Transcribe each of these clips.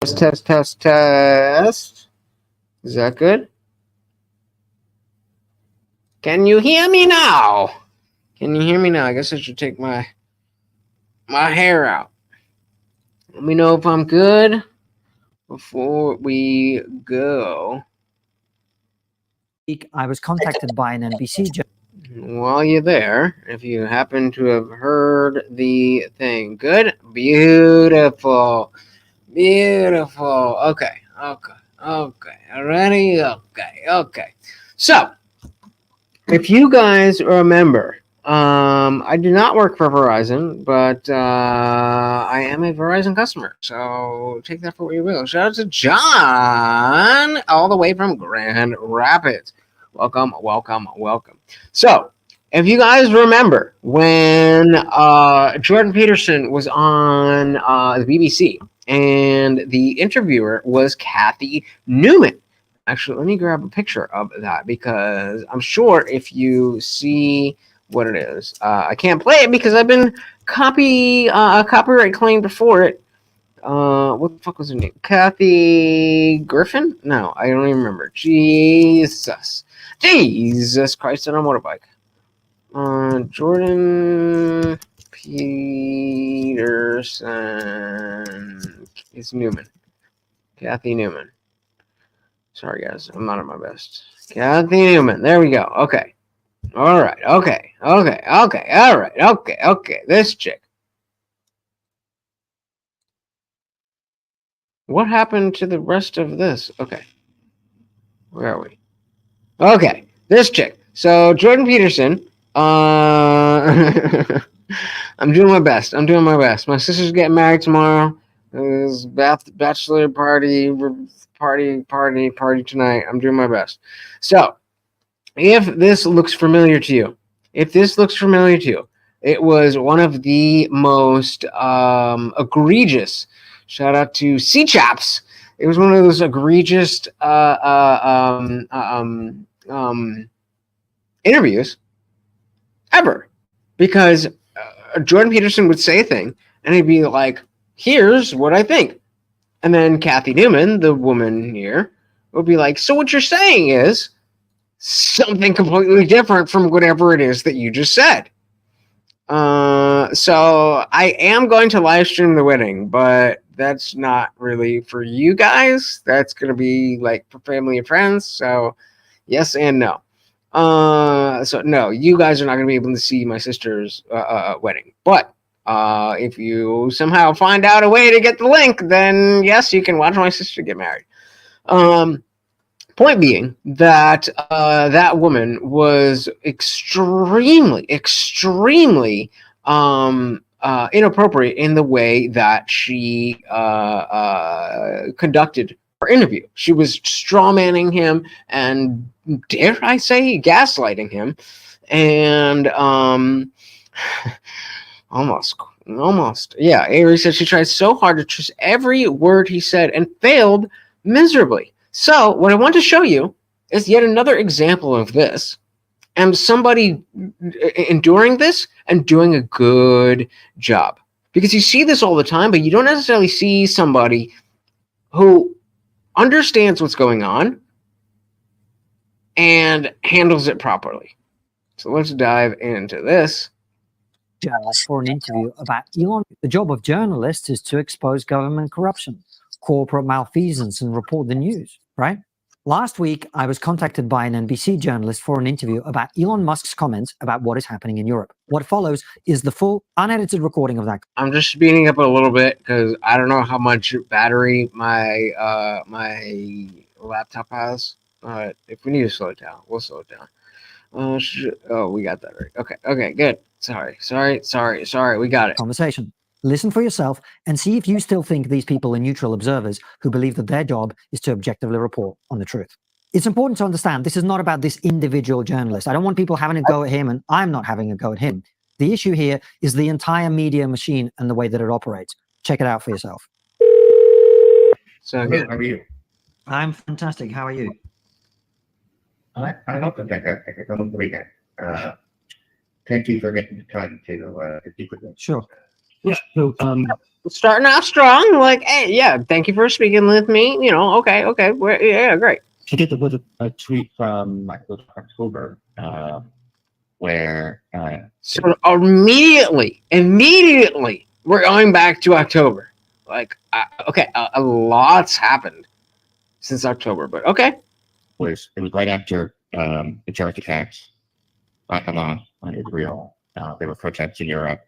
Test, test, test. Is that good? Can you hear me now? Can you hear me now? I guess I should take my hair out. Let me know if I'm good before we go. I was contacted by an NBC While you're there, if you happen to have heard the thing. Good? Beautiful. Beautiful. Okay. Ready? Okay. So, if you guys remember, I do not work for Verizon, but I am a Verizon customer. So take that for what you will. Shout out to John, all the way from Grand Rapids. Welcome. So, if you guys remember when Jordan Peterson was on the BBC and the interviewer was Kathy Newman. Actually, let me grab a picture of that because I'm sure if you see what it is, I can't play it because I've been copyright claimed for it. What the fuck was her name? Kathy Griffin? No, I don't even remember. Jesus Christ on a motorbike. Jordan Peterson. It's Newman. Kathy Newman. Sorry, guys. I'm not at my best. Kathy Newman. There we go. Okay. All right. Okay. All right. Okay. This chick. What happened to the rest of this? Okay. Where are we? Okay. This chick. So, Jordan Peterson. I'm doing my best. My sister's getting married tomorrow. There's bachelor party tonight. I'm doing my best. So, if this looks familiar to you, it was one of the most egregious. Shout out to C-Chaps. It was one of those egregious interviews ever, because Jordan Peterson would say a thing, and he'd be like, "Here's what I think." And then Kathy Newman, the woman here, would be like, "So what you're saying is something completely different from whatever it is that you just said." So I am going to live stream the wedding, but that's not really for you guys. That's going to be like for family and friends. So yes and no. So no, you guys are not going to be able to see my sister's wedding, but if you somehow find out a way to get the link, then yes, you can watch my sister get married. Point being that that woman was extremely inappropriate in the way that she conducted her interview. She was strawmanning him and, dare I say, gaslighting him, and almost. Yeah, Avery said she tried so hard to trust every word he said and failed miserably. So what I want to show you is yet another example of this, and somebody enduring this and doing a good job. Because you see this all the time, but you don't necessarily see somebody who understands what's going on and handles it properly. So let's dive into this. Journalist for an interview about Elon. The job of journalists is to expose government corruption, corporate malfeasance, and report the news, right? Last week, I was contacted by an NBC journalist for an interview about Elon Musk's comments about what is happening in Europe. What follows is the full, unedited recording of that. I'm just speeding up a little bit because I don't know how much battery my my laptop has. If we need to slow it down, we'll slow it down. Oh, we got that right. Okay, good. Sorry. We got it. Conversation. Listen for yourself and see if you still think these people are neutral observers who believe that their job is to objectively report on the truth. It's important to understand this is not about this individual journalist. I don't want people having a go at him, and I'm not having a go at him. The issue here is the entire media machine and the way that it operates. Check it out for yourself. So good. How are you? I'm fantastic. How are you? I hope that I can come the weekend. Thank you for getting the time to speak with me. Sure. Yeah. So starting off strong. Like, hey, yeah, thank you for speaking with me. You know, okay, yeah, great. She did was a tweet from October, where So immediately, we're going back to October. Like, okay, a lot's happened since October, but okay. it was right after the terrorist attacks by Hamas on Israel. There were protests in Europe.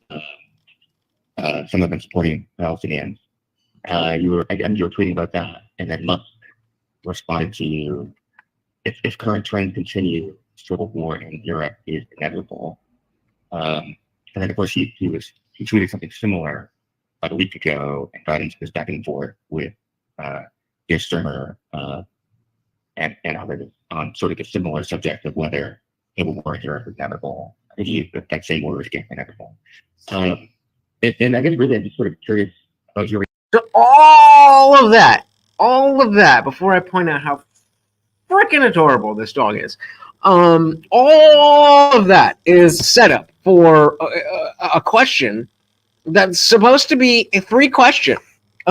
Some of them supporting Palestinians. You were tweeting about that, and then Musk responded to you. If current trends continue, civil war in Europe is inevitable. And then of course he tweeted something similar about a week ago, and Biden was back and forth with Dear Sturmer and others on sort of a similar subject of whether civil war in Europe is inevitable. I think he used that same word again, inevitable. And I guess really I'm just sort of curious about your So all of that, before I point out how freaking adorable this dog is, all of that is set up for a question that's supposed to be a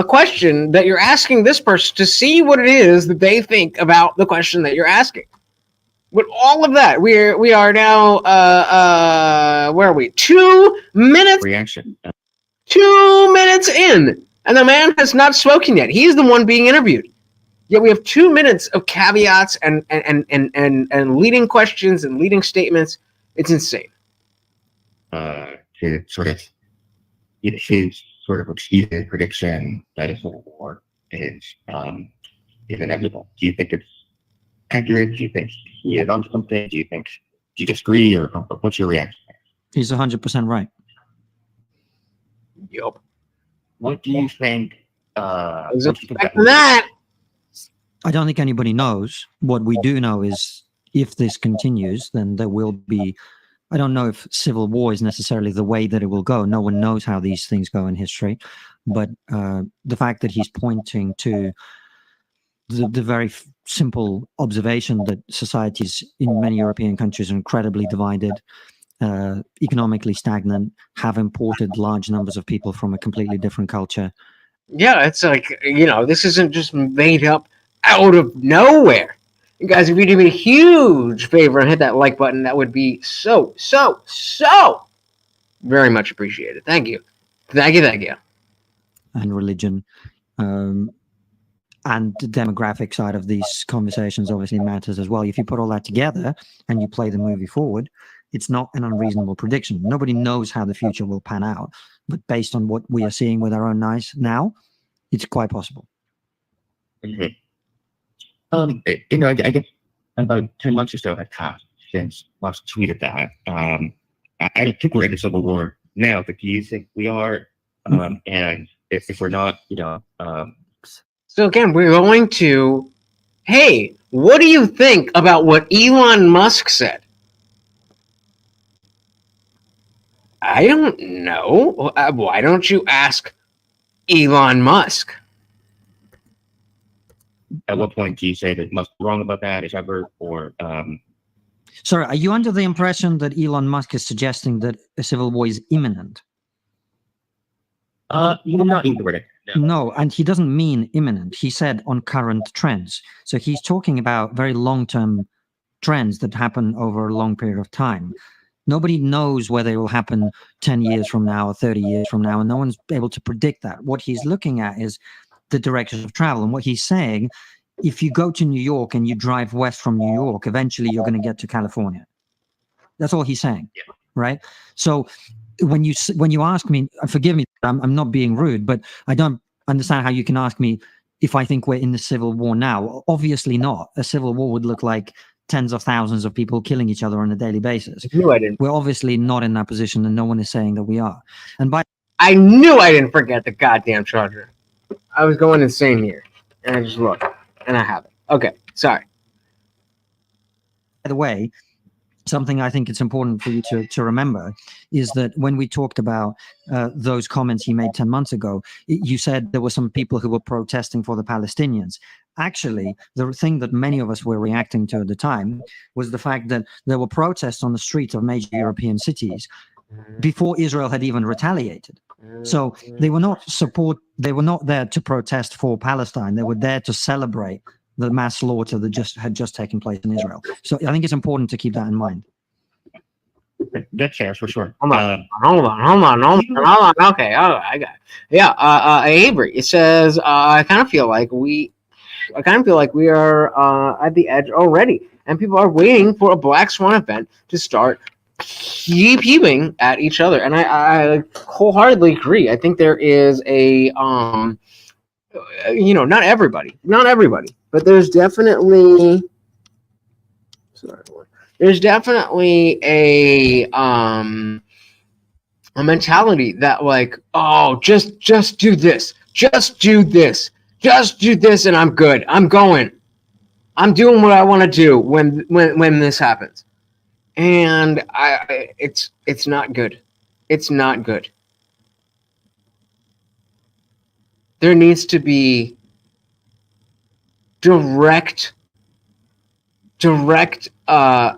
question that you're asking this person to see what it is that they think about the question that you're asking. With all of that, we are now where are we? 2 minutes reaction. 2 minutes in, and the man has not spoken yet. He's the one being interviewed. Yet we have 2 minutes of caveats and leading questions and leading statements. It's insane. His sort of repeated prediction that a civil war is inevitable. Do you think it's accurate? Do you think he is on something? Do you disagree, or what's your reaction? He's 100% right. Yup. What do you think? I was expecting that. I don't think anybody knows. What we do know is if this continues, then there will be, I don't know if civil war is necessarily the way that it will go. No one knows how these things go in history. But the fact that he's pointing to the very simple observation that societies in many European countries are incredibly divided, economically stagnant, have imported large numbers of people from a completely different culture. Yeah, it's like, this isn't just made up out of nowhere. You guys, if you do me a huge favor and hit that like button, that would be so very much appreciated. Thank you. And religion. And the demographic side of these conversations obviously matters as well. If you put all that together and you play the movie forward, it's not an unreasonable prediction. Nobody knows how the future will pan out, but based on what we are seeing with our own eyes now, it's quite possible. Mm-hmm. I guess about 10 months or so have passed since Musk tweeted that. I don't think we're in a civil war now, but do you think we are? And if we're not, So again, we're going to, hey, what do you think about what Elon Musk said? I don't know. Why don't you ask Elon Musk? At what point do you say that Musk is wrong about that? Is ever or Sorry, are you under the impression that Elon Musk is suggesting that a civil war is imminent? not either. No, and he doesn't mean imminent. He said on current trends. So he's talking about very long-term trends that happen over a long period of time. Nobody knows whether it will happen 10 years from now or 30 years from now, and no one's able to predict that. What he's looking at is the direction of travel. And what he's saying, if you go to New York and you drive west from New York, eventually you're going to get to California. That's all he's saying, right? So when you ask me, forgive me, I'm not being rude, but I don't understand how you can ask me if I think we're in the civil war now. Obviously not. A civil war would look like tens of thousands of people killing each other on a daily basis. We're obviously not in that position, and no one is saying that we are. And I knew I didn't forget the goddamn charger. I was going insane here, and I just looked, and I have it. Okay, sorry. By the way, something I think it's important for you to remember is that when we talked about those comments he made 10 months ago, you said there were some people who were protesting for the Palestinians. Actually, the thing that many of us were reacting to at the time was the fact that there were protests on the streets of major European cities before Israel had even retaliated. So they were not there to protest for Palestine. They were there to celebrate the mass slaughter that had just taken place in Israel. So I think it's important to keep that in mind. That's fair for sure. Hold on. Okay, I got it. Yeah, Avery. It says I kind of feel like we are at the edge already, and people are waiting for a Black Swan event to start heaving at each other. And I wholeheartedly agree. I think there is a not everybody, but there's definitely a mentality that like, oh, just do this, and I'm good. I'm going. I'm doing what I want to do when this happens. And it's not good. It's not good. There needs to be direct I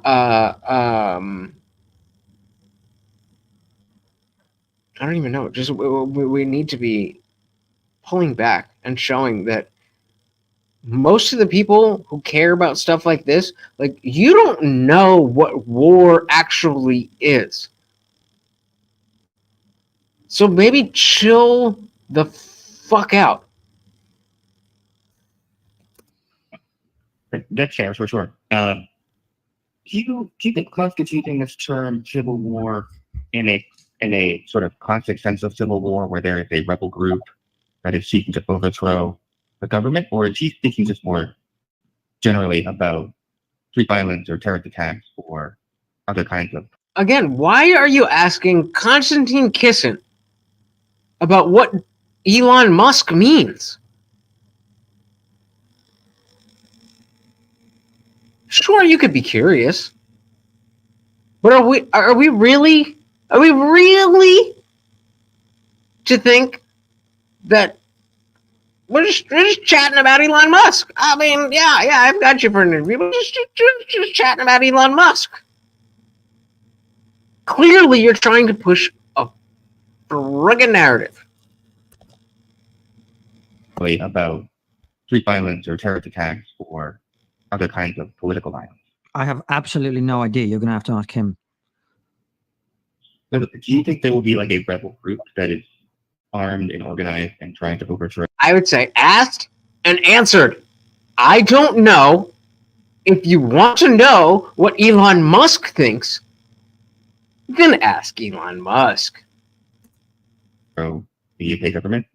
don't even know. Just we need to be pulling back and showing that most of the people who care about stuff like this, like, you don't know what war actually is. So maybe chill the fuck out. That's fair for sure. Do you think constituting this term civil war in a sort of classic sense of civil war, where there is a rebel group that is seeking to overthrow the government, or is he thinking just more generally about street violence or terrorist attacks or other kinds of? Again, why are you asking Konstantin Kisin about what Elon Musk means? Sure, you could be curious, but are we really to think that we're just chatting about Elon Musk? I mean, yeah, I've got you for an interview, but just chatting about Elon Musk. Clearly, you're trying to push a friggin' narrative. About street violence or terrorist attacks or other kinds of political violence. I have absolutely no idea. You're going to have to ask him. Do you think there will be like a rebel group that is armed and organized and trying to overthrow? I would say asked and answered. I don't know. If you want to know what Elon Musk thinks, then ask Elon Musk. The UK government?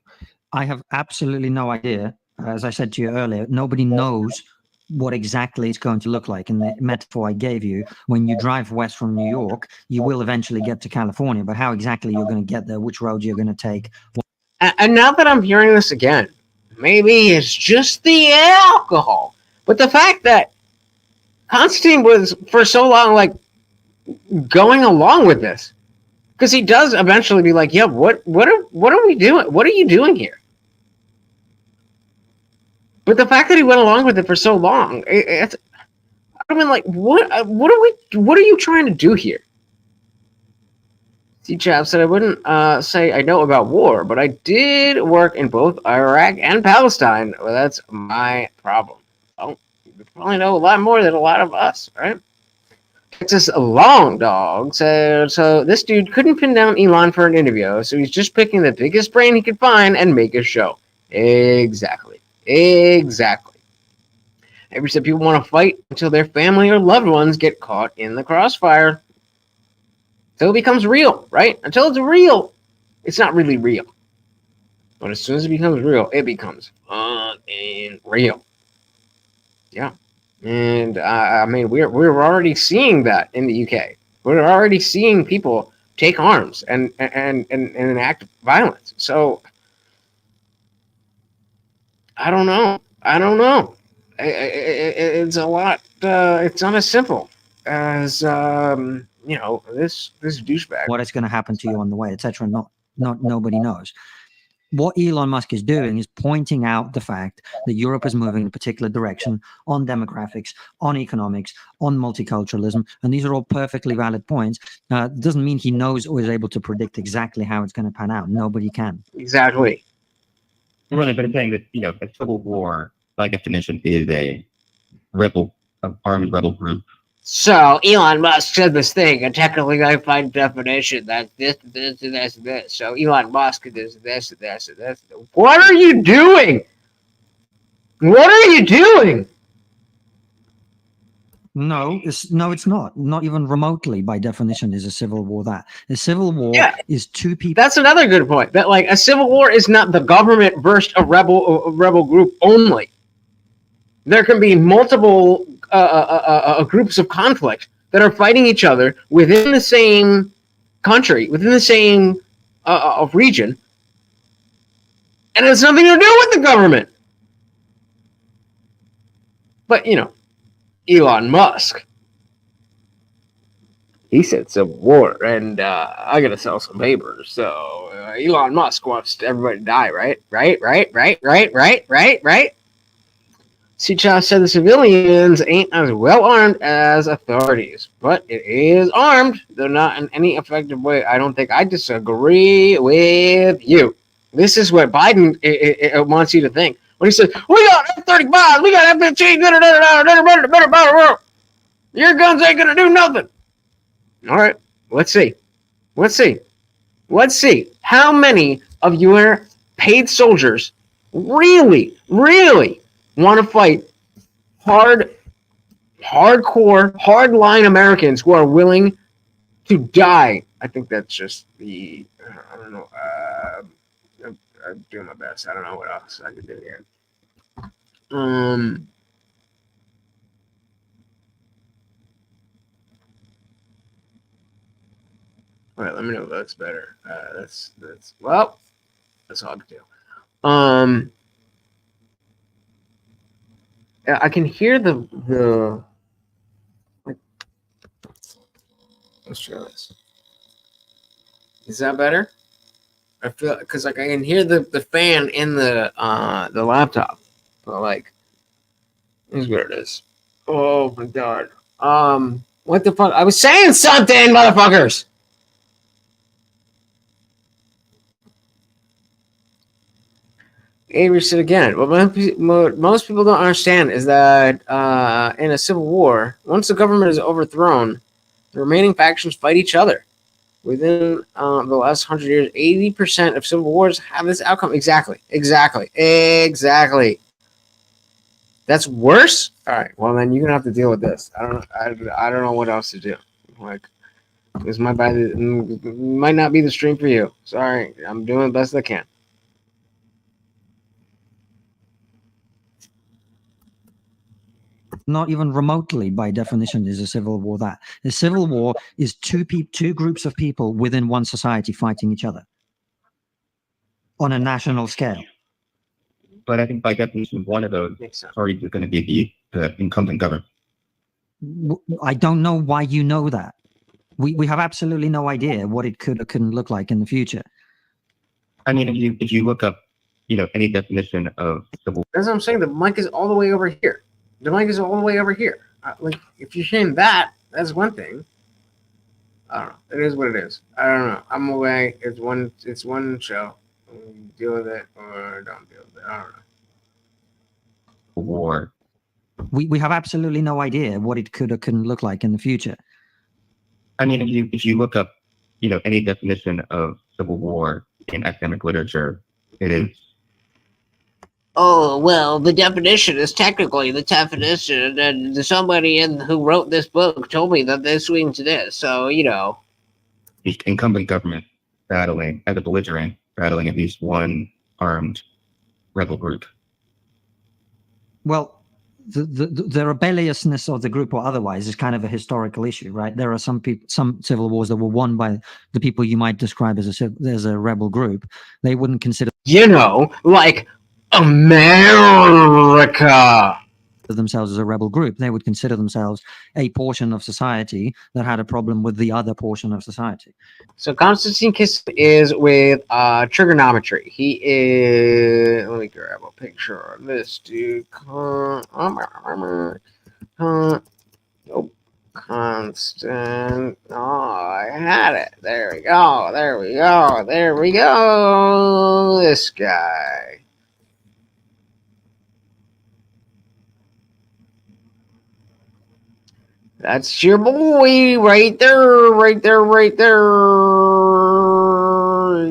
I have absolutely no idea. As I said to you earlier, nobody knows what exactly it's going to look like. In the metaphor I gave you, when you drive west from New York, you will eventually get to California, but how exactly you're going to get there, which roads you're going to take. And now that I'm hearing this again, maybe it's just the alcohol. But the fact that Constantine was for so long like going along with this, because he does eventually be like, yeah, what are we doing? What are you doing here? But the fact that he went along with it for so long, I mean, like, what are you trying to do here? C-Chap said, I wouldn't say I know about war, but I did work in both Iraq and Palestine. Well, that's my problem. Well, you probably know a lot more than a lot of us, right? Texas Long Dog said, so this dude couldn't pin down Elon for an interview, so he's just picking the biggest brain he could find and make a show. Exactly. Every said people want to fight until their family or loved ones get caught in the crossfire. Until it becomes real, right? Until it's real, it's not really real. But as soon as it becomes real, it becomes real. Yeah. And I mean, we're already seeing that in the UK. We're already seeing people take arms and enact violence. So I don't know. It's a lot. It's not as simple as this douchebag. What is going to happen to you on the way, etc. Not nobody knows. What Elon Musk is doing is pointing out the fact that Europe is moving in a particular direction on demographics, on economics, on multiculturalism, and these are all perfectly valid points. Doesn't mean he knows or is able to predict exactly how it's going to pan out. Nobody can. Exactly. Really, but I'm saying that, a civil war, by definition, is an armed rebel group. So Elon Musk said this thing, and technically I find definition that this, this, and this, and this. So Elon Musk is this, and this, and this. What are you doing? What are you doing? No, it's not. Not even remotely, by definition, is a civil war that. A civil war is two people. That's another good point. That like a civil war is not the government versus a rebel group only. There can be multiple groups of conflict that are fighting each other within the same country, within the same region, and it has nothing to do with the government. But Elon Musk, he said civil war, and I gotta sell some papers. So Elon Musk wants everybody to die, right? Right. Sicha said the civilians ain't as well armed as authorities, but it is armed, though not in any effective way. I don't think I disagree with you. This is what Biden wants you to think. When he says, we got F-35s, we got F-15, your guns ain't going to do nothing. All right, let's see. How many of your paid soldiers really want to fight hardcore, hardline Americans who are willing to die? I think that's just I don't know. I'm doing my best. I don't know what else I could do here. All right, let me know if that's better. That's all I can do. I can hear the like. Let's try this. Is that better? I feel because I can hear the fan in the laptop, but like, here's what it is. Oh my god. What the fuck? I was saying something, motherfuckers. Avery said again. What most people don't understand is that in a civil war, once the government is overthrown, the remaining factions fight each other. Within the last 100 years, 80% of civil wars have this outcome. Exactly. That's worse. All right. Well, then you're gonna have to deal with this. I don't know what else to do. Like, this might not be the stream for you. Sorry. I'm doing the best I can. Not even remotely, by definition, is a civil war that. A civil war is two groups of people within one society fighting each other on a national scale. But I think by definition, one of those parties is going to be the incumbent government. I don't know why you know that. We have absolutely no idea what it could or couldn't look like in the future. I mean, if you look up, any definition of civil war. That's what I'm saying. The mic is all the way over here. Like, if you're saying that, that's one thing. I don't know. It is what it is. I don't know. I'm away. It's one show. Deal with it or don't deal with it. I don't know. War. We have absolutely no idea what it could or couldn't look like in the future. I mean, if you look up, any definition of civil war in academic literature, it is. Oh, well, the definition is technically the definition, and somebody who wrote this book told me that this means this, so, The incumbent government battling, as a belligerent, battling at least one armed rebel group. Well, the rebelliousness of the group or otherwise is kind of a historical issue, right? There are some civil wars that were won by the people you might describe as a rebel group. They wouldn't consider... like... America. themselves as a rebel group. They would consider themselves a portion of society that had a problem with the other portion of society. So Constantine Kissin is with trigonometry. He is. Let me grab a picture of this dude. Constant. Oh, I had it. There we go. There we go. There we go. This guy. That's your boy right there, right there, right there.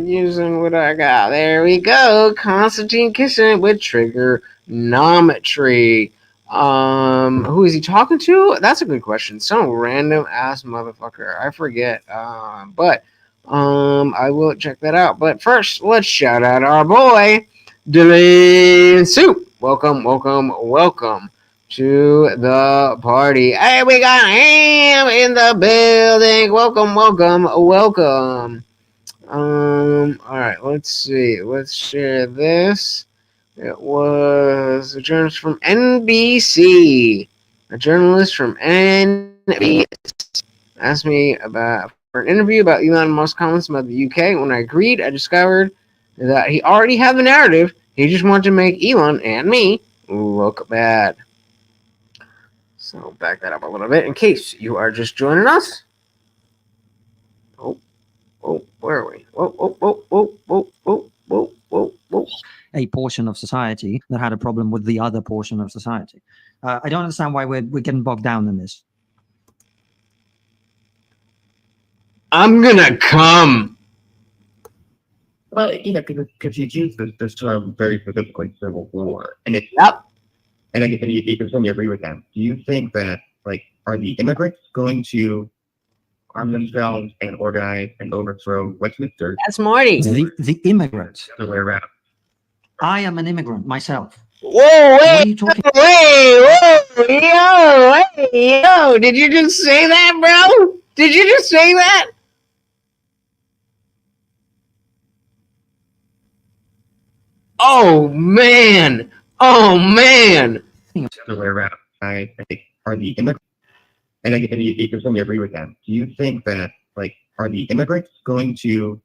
Using what I got. There we go. Constantine Kissin with trigonometry. Who is he talking to? That's a good question. Some random ass motherfucker. I forget. But I will check that out. But first, let's shout out our boy, Dylan Soup. Welcome, welcome, welcome to the party. Hey, we got him in the building. Welcome, welcome, welcome. All right, let's see. Let's share this. It was a journalist from NBC. A journalist from NBC asked me about for an interview about Elon Musk's comments about the UK. When I agreed, I discovered that he already had the narrative. He just wanted to make Elon and me look bad. So back that up a little bit in case you are just joining us. Oh, where are we? Whoa. A portion of society that had a problem with the other portion of society. I don't understand why we're getting bogged down in this. I'm gonna come. Well, because you use this term very specifically, civil war, and it's Yep. And I guess you can certainly agree with them. Do you think that, are the immigrants going to arm themselves and organize and overthrow Westminster? That's Marty. The immigrants. The way around. I am an immigrant myself. Whoa, What wait, are you talking yo, did you just say that, bro? Did you just say that? Oh, man. The way around. I think are the immigrants, and I guess you can certainly agree with them. Do you think that, are the immigrants going to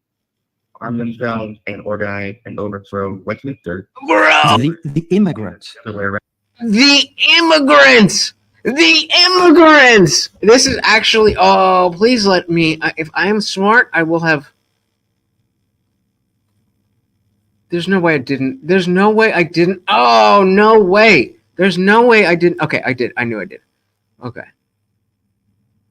arm themselves and organize and overthrow Westminster? Bro, the immigrants. The way around. the immigrants. This is actually, oh, please let me, if I am smart, I will have. There's no way I didn't. Oh, no way. There's no way I didn't. Okay, I did. I knew I did. Okay.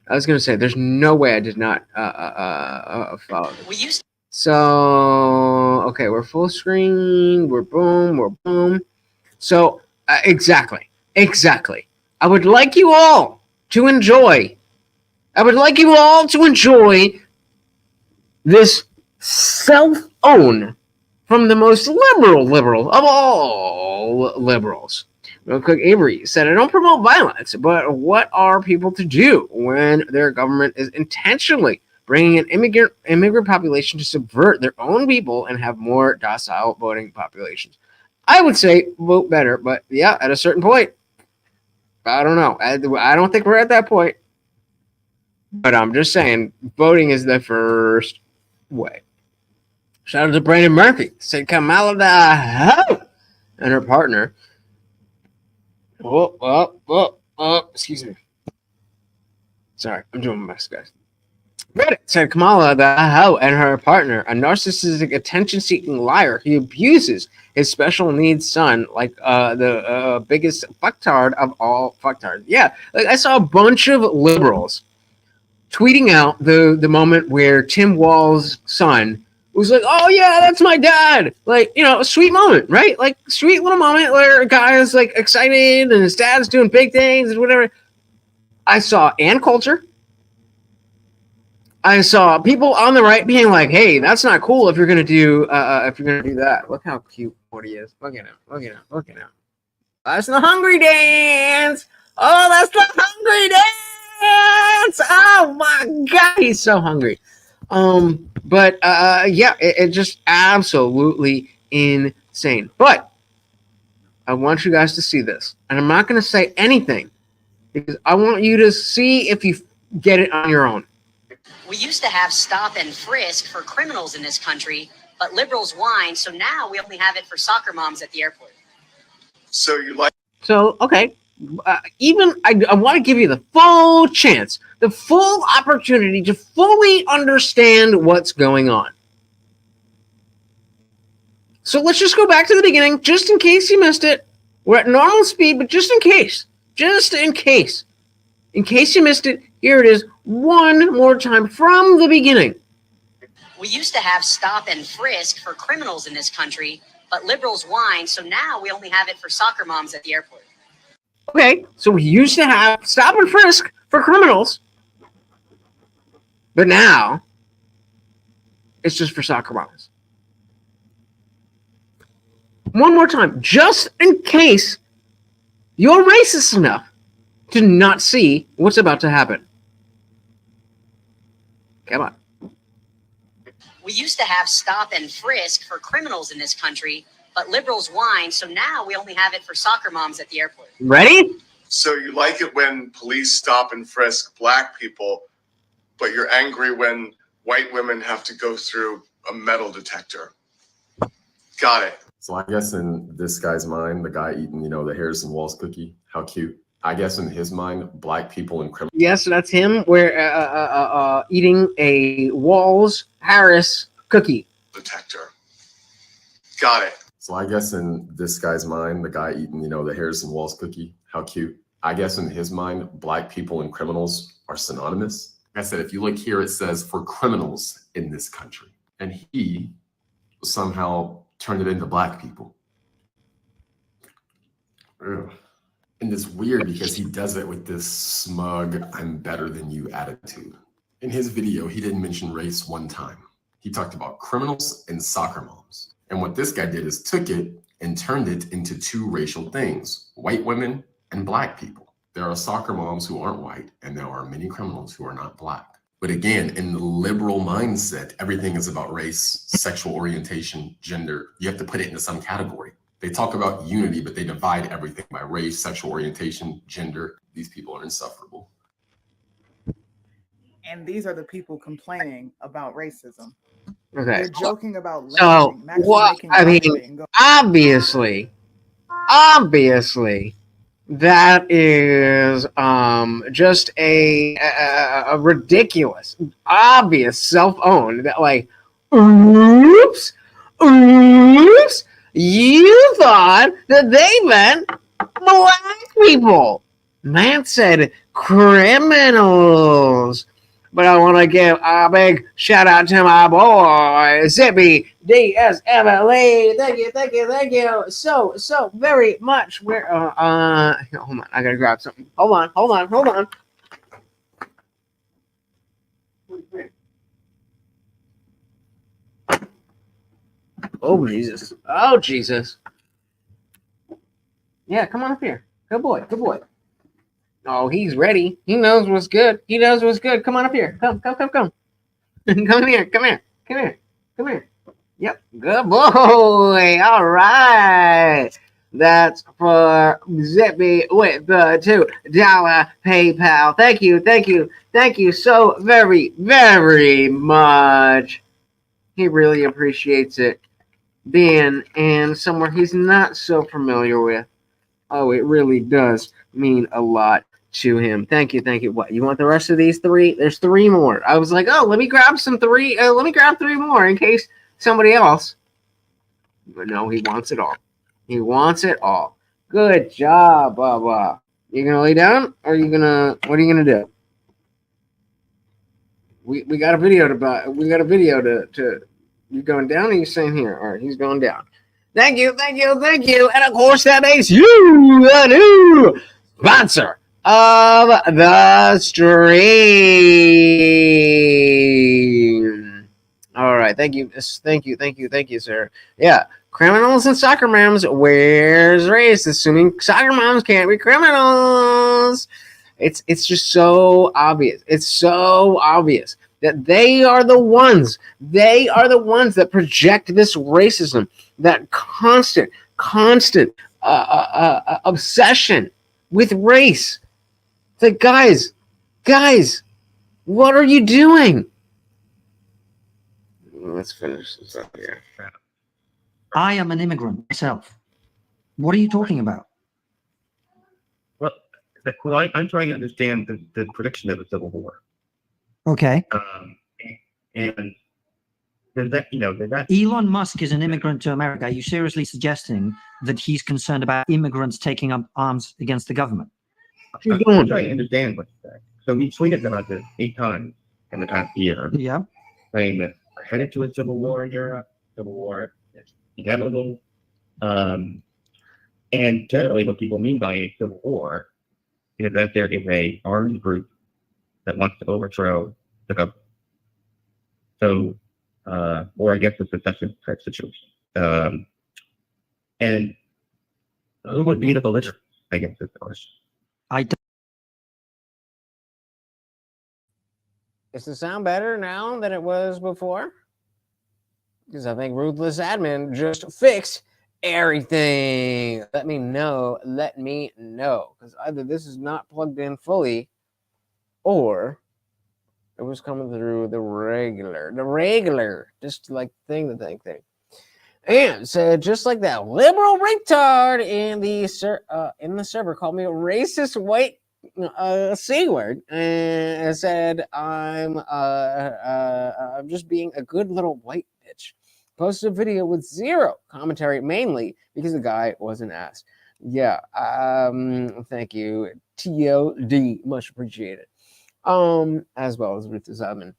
I was going to say, there's no way I did not follow this. So, okay, we're full screen. We're boom. So, exactly. I would like you all to enjoy this self-own from the most liberal of all liberals. Real quick, Avery said, I don't promote violence, but what are people to do when their government is intentionally bringing an immigrant population to subvert their own people and have more docile voting populations? I would say vote better, but yeah, at a certain point. I don't know. I don't think we're at that point. But I'm just saying, voting is the first way. Shout out to Brandon Murphy. Said Kamala the hell and her partner. Excuse me. Sorry, I'm doing my best, guys. Reddit said Kamala the hoe and her partner, a narcissistic, attention-seeking liar who abuses his special needs son like the biggest fucktard of all fucktards. Yeah, like I saw a bunch of liberals tweeting out the moment where Tim Wall's son was like, oh yeah, that's my dad. Like, you know, a sweet moment, right? Like, sweet little moment where a guy is like excited and his dad's doing big things and whatever. I saw Ann Coulter. I saw people on the right being like, hey, that's not cool if you're gonna do that. Look how cute Morty is. Look at him. That's the hungry dance. Oh, that's the hungry dance. Oh my god, he's so hungry. But yeah, it just absolutely insane. But I want you guys to see this. And I'm not going to say anything because I want you to see if you get it on your own. We used to have stop and frisk for criminals in this country, but liberals whine, so now we only have it for soccer moms at the airport. So, okay. I want to give you the full chance, the full opportunity to fully understand what's going on. So let's just go back to the beginning, just in case you missed it. We're at normal speed, but just in case you missed it, here it is one more time from the beginning. We used to have stop and frisk for criminals in this country, but liberals whine, so now we only have it for soccer moms at the airport. Okay, so we used to have stop and frisk for criminals, but now it's just for soccer moms. One more time, just in case you're racist enough to not see what's about to happen. Come on. We used to have stop and frisk for criminals in this country, but liberals whine, so now we only have it for soccer moms at the airport. Ready? So you like it when police stop and frisk black people, but you're angry when white women have to go through a metal detector. Got it. So I guess in this guy's mind, the guy eating, the Harrison Walls cookie, how cute. I guess in his mind, black people and criminals. Yes, that's him. We're eating a Walls Harris cookie. Detector. Got it. So I guess in this guy's mind, the guy eating, the Harrison Walls cookie, how cute. I guess in his mind, black people and criminals are synonymous. Like I said, if you look here, it says for criminals in this country. And he somehow turned it into black people. Ugh. And it's weird because he does it with this smug, I'm better than you attitude. In his video, he didn't mention race one time. He talked about criminals and soccer moms. And what this guy did is took it and turned it into two racial things, white women and black people. There are soccer moms who aren't white, and there are many criminals who are not black. But again, in the liberal mindset, everything is about race, sexual orientation, gender. You have to put it into some category. They talk about unity, but they divide everything by race, sexual orientation, gender. These people are insufferable. And these are the people complaining about racism. Okay. They're joking about So, what? I mean, obviously, that is just a ridiculous, obvious self-own that like, oops, you thought that they meant black people. Man said criminals. But I want to give a big shout out to my boy, Zippy DSMLE. Thank you so very much. Hold on, I gotta grab something. Hold on. Oh Jesus. Yeah, come on up here. Good boy. Oh, he's ready. He knows what's good. Come on up here. Come. Come here. Yep. Good boy. All right. That's for Zippy with the $2 PayPal. Thank you so very, very much. He really appreciates it being in somewhere he's not so familiar with. Oh, it really does mean a lot to him. Thank you. What, you want the rest of these three? There's three more. I was like, oh, let me grab three more in case somebody else. But no, he wants it all. Good job, Bubba. You gonna lay down, or what are you gonna do? We got a video to you going down, or you staying here? All right, he's going down. Thank you. And of course, that makes you the new sponsor of the stream. All right. Thank you, sir. Yeah. Criminals and soccer moms. Where's race? Assuming soccer moms can't be criminals. It's just so obvious. It's so obvious that they are the ones that project this racism, that constant obsession with race. It's like, guys, what are you doing? Let's finish this up here. I am an immigrant myself. What are you talking about? Well, I'm trying to understand the prediction of the Civil War. Okay. And does that, does that Elon Musk is an immigrant to America. Are you seriously suggesting that he's concerned about immigrants taking up arms against the government? Keep I'm going. trying to understand what you're saying. So he tweeted about this 8 times in the past year, Yeah. saying that we're headed to a civil war in Europe, civil war is inevitable. And generally what people mean by a civil war is that there is a armed group that wants to overthrow the government. So, or I guess a secession type situation. And who would be the belligerent, I guess is the question. I don't. Does it sound better now than it was before? Because I think Ruthless Admin just fixed everything. Let me know. Because either this is not plugged in fully, or it was coming through the regular, just like thing. And so just like that liberal retard in the server called me a racist white C word and said I'm just being a good little white bitch. Posted a video with zero commentary, mainly because the guy wasn't asked. Yeah, thank you, TOD, much appreciated. As well as Ruth Zubman.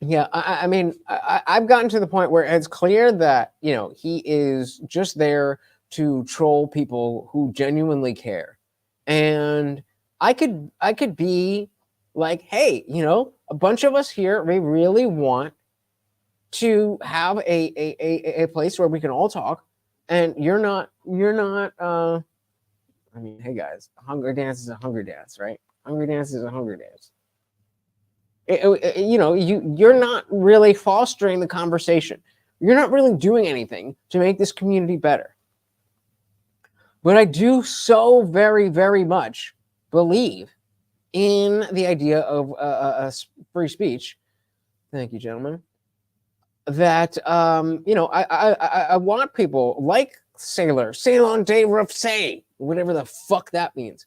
Yeah, I mean, I've gotten to the point where it's clear that, he is just there to troll people who genuinely care. And I could be like, hey, a bunch of us here, we really want to have a place where we can all talk, and you're not I mean, hey guys, a hunger dance is a hunger dance, right? Hunger dance is a hunger dance. You're not really fostering the conversation. You're not really doing anything to make this community better. But I do so very, very much believe in the idea of free speech. Thank you, gentlemen. That I want people like Ceylon de Rufsay, whatever the fuck that means.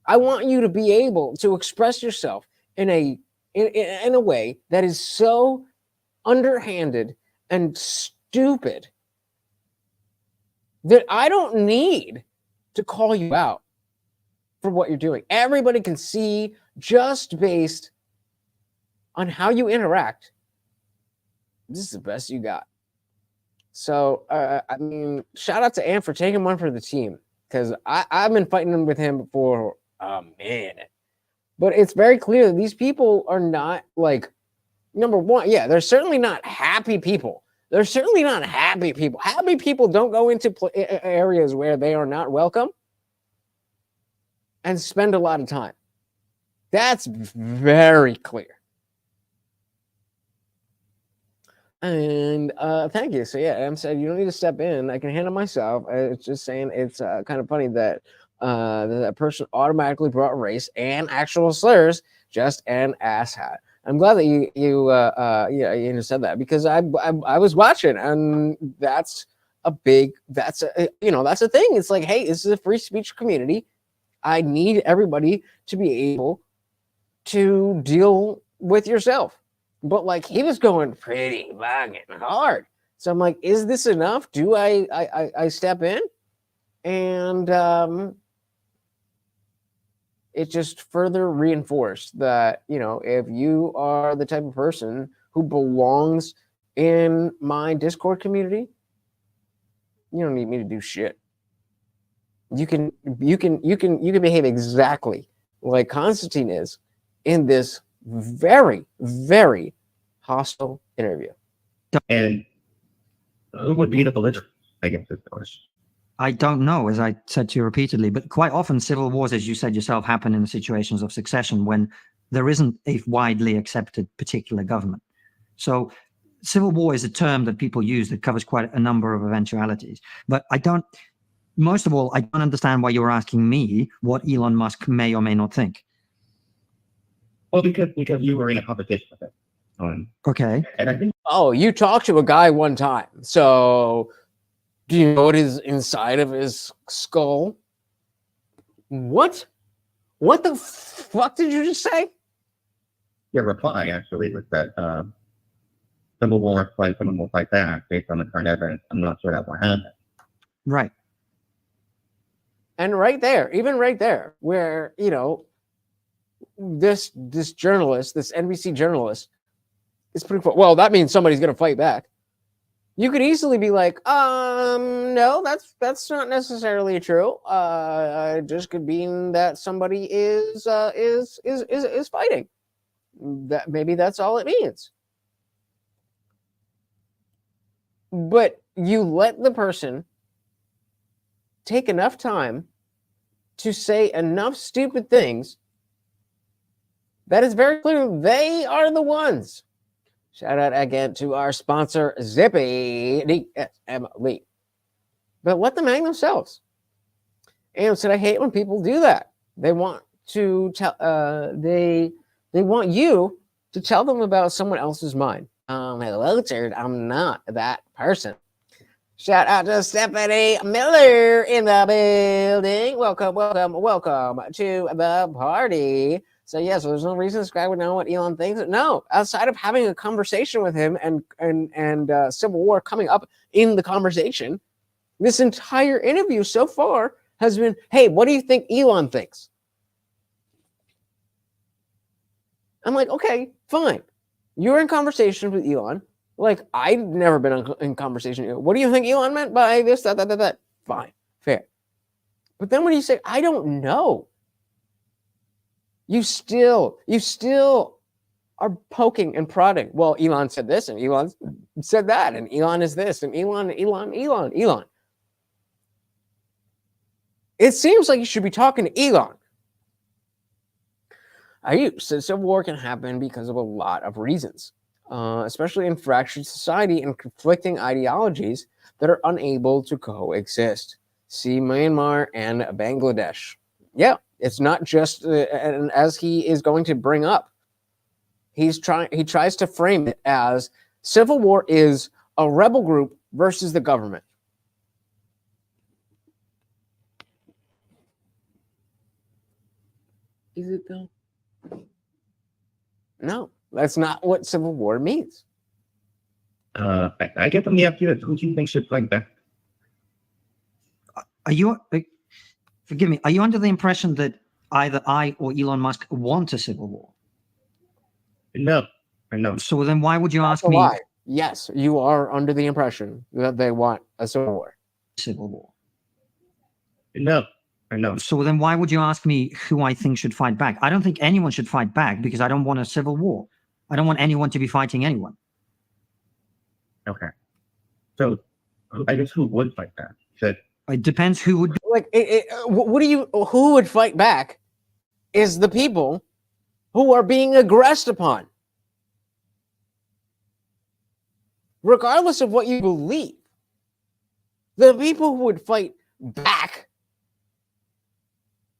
I want you to be able to express yourself in a way that is so underhanded and stupid that I don't need to call you out for what you're doing. Everybody can see just based on how you interact. This is the best you got. So, I mean, shout out to Ant for taking one for the team, because I've been fighting with him for a minute. But it's very clear that these people are not, like, number one, yeah, they're certainly not happy people. They're certainly not happy people. Happy people don't go into areas where they are not welcome and spend a lot of time. That's very clear. And thank you. So yeah, Em said you don't need to step in. I can handle myself. It's just saying it's kind of funny that that person automatically brought race and actual slurs, just an asshat. I'm glad that you said that, because I was watching, and that's a thing. It's like, hey, this is a free speech community. I need everybody to be able to deal with yourself. But like, he was going pretty fucking hard. So I'm like, is this enough? Do I step in? And it just further reinforced that, if you are the type of person who belongs in my Discord community, you don't need me to do shit. You can behave exactly like Constantine is in this very, very hostile interview. And who would be the belligerent, I guess, is the question. I don't know, as I said to you repeatedly, but quite often civil wars, as you said yourself, happen in situations of succession when there isn't a widely accepted particular government. So civil war is a term that people use that covers quite a number of eventualities. But I don't, most of all, I don't understand why you're asking me what Elon Musk may or may not think. Well, because you were in a competition with it. Okay. And I think Oh, you talked to a guy one time. So do you know what is inside of his skull? What? What the fuck did you just say? your reply actually was that Civil War fight, someone will fight back based on the current evidence. I'm not sure that will happen. Right. And right there, even right there, where, you know, this journalist, this NBC journalist is pretty cool. Well, that means somebody's going to fight back. You could easily be like, no, that's not necessarily true. It just could mean that somebody is fighting. That maybe that's all it means. But you let the person take enough time to say enough stupid things that it's very clear they are the ones. Shout out again to our sponsor, Zippy, DSML. But let them hang themselves. And said, I hate when people do that. They want to tell, they want you to tell them about someone else's mind. Hello, Jared. I'm not that person. Shout out to Stephanie Miller in the building. Welcome to the party. So yes, there's no reason this guy would know what Elon thinks. No, outside of having a conversation with him and Civil War coming up in the conversation, this entire interview so far has been, hey, what do you think Elon thinks? I'm like, okay, fine. You're in conversation with Elon. Like, I've never been in conversation. What do you think Elon meant by this, that? Fine, fair. But then when you say, I don't know, you still are poking and prodding. Well, Elon said this, and Elon said that, and Elon is this, and Elon. It seems like you should be talking to Elon. So civil war can happen because of a lot of reasons, especially in fractured society and conflicting ideologies that are unable to coexist. See Myanmar and Bangladesh. Yeah, it's not just, and as he is going to bring up, he tries to frame it as civil war is a rebel group versus the government. Is it though? No, that's not what civil war means. I get from the FQ who do you think should fight back? Are you, forgive me, are you under the impression that either I or Elon Musk want a civil war? No, I know. So then why would you ask me? Why? Yes, you are under the impression that they want a civil war. Civil war. No, I know. So then why would you ask me who I think should fight back? I don't think anyone should fight back because I don't want a civil war. I don't want anyone to be fighting anyone. Okay. So I guess who would fight back? It depends who would. Like, who would fight back is the people who are being aggressed upon. Regardless of what you believe, the people who would fight back,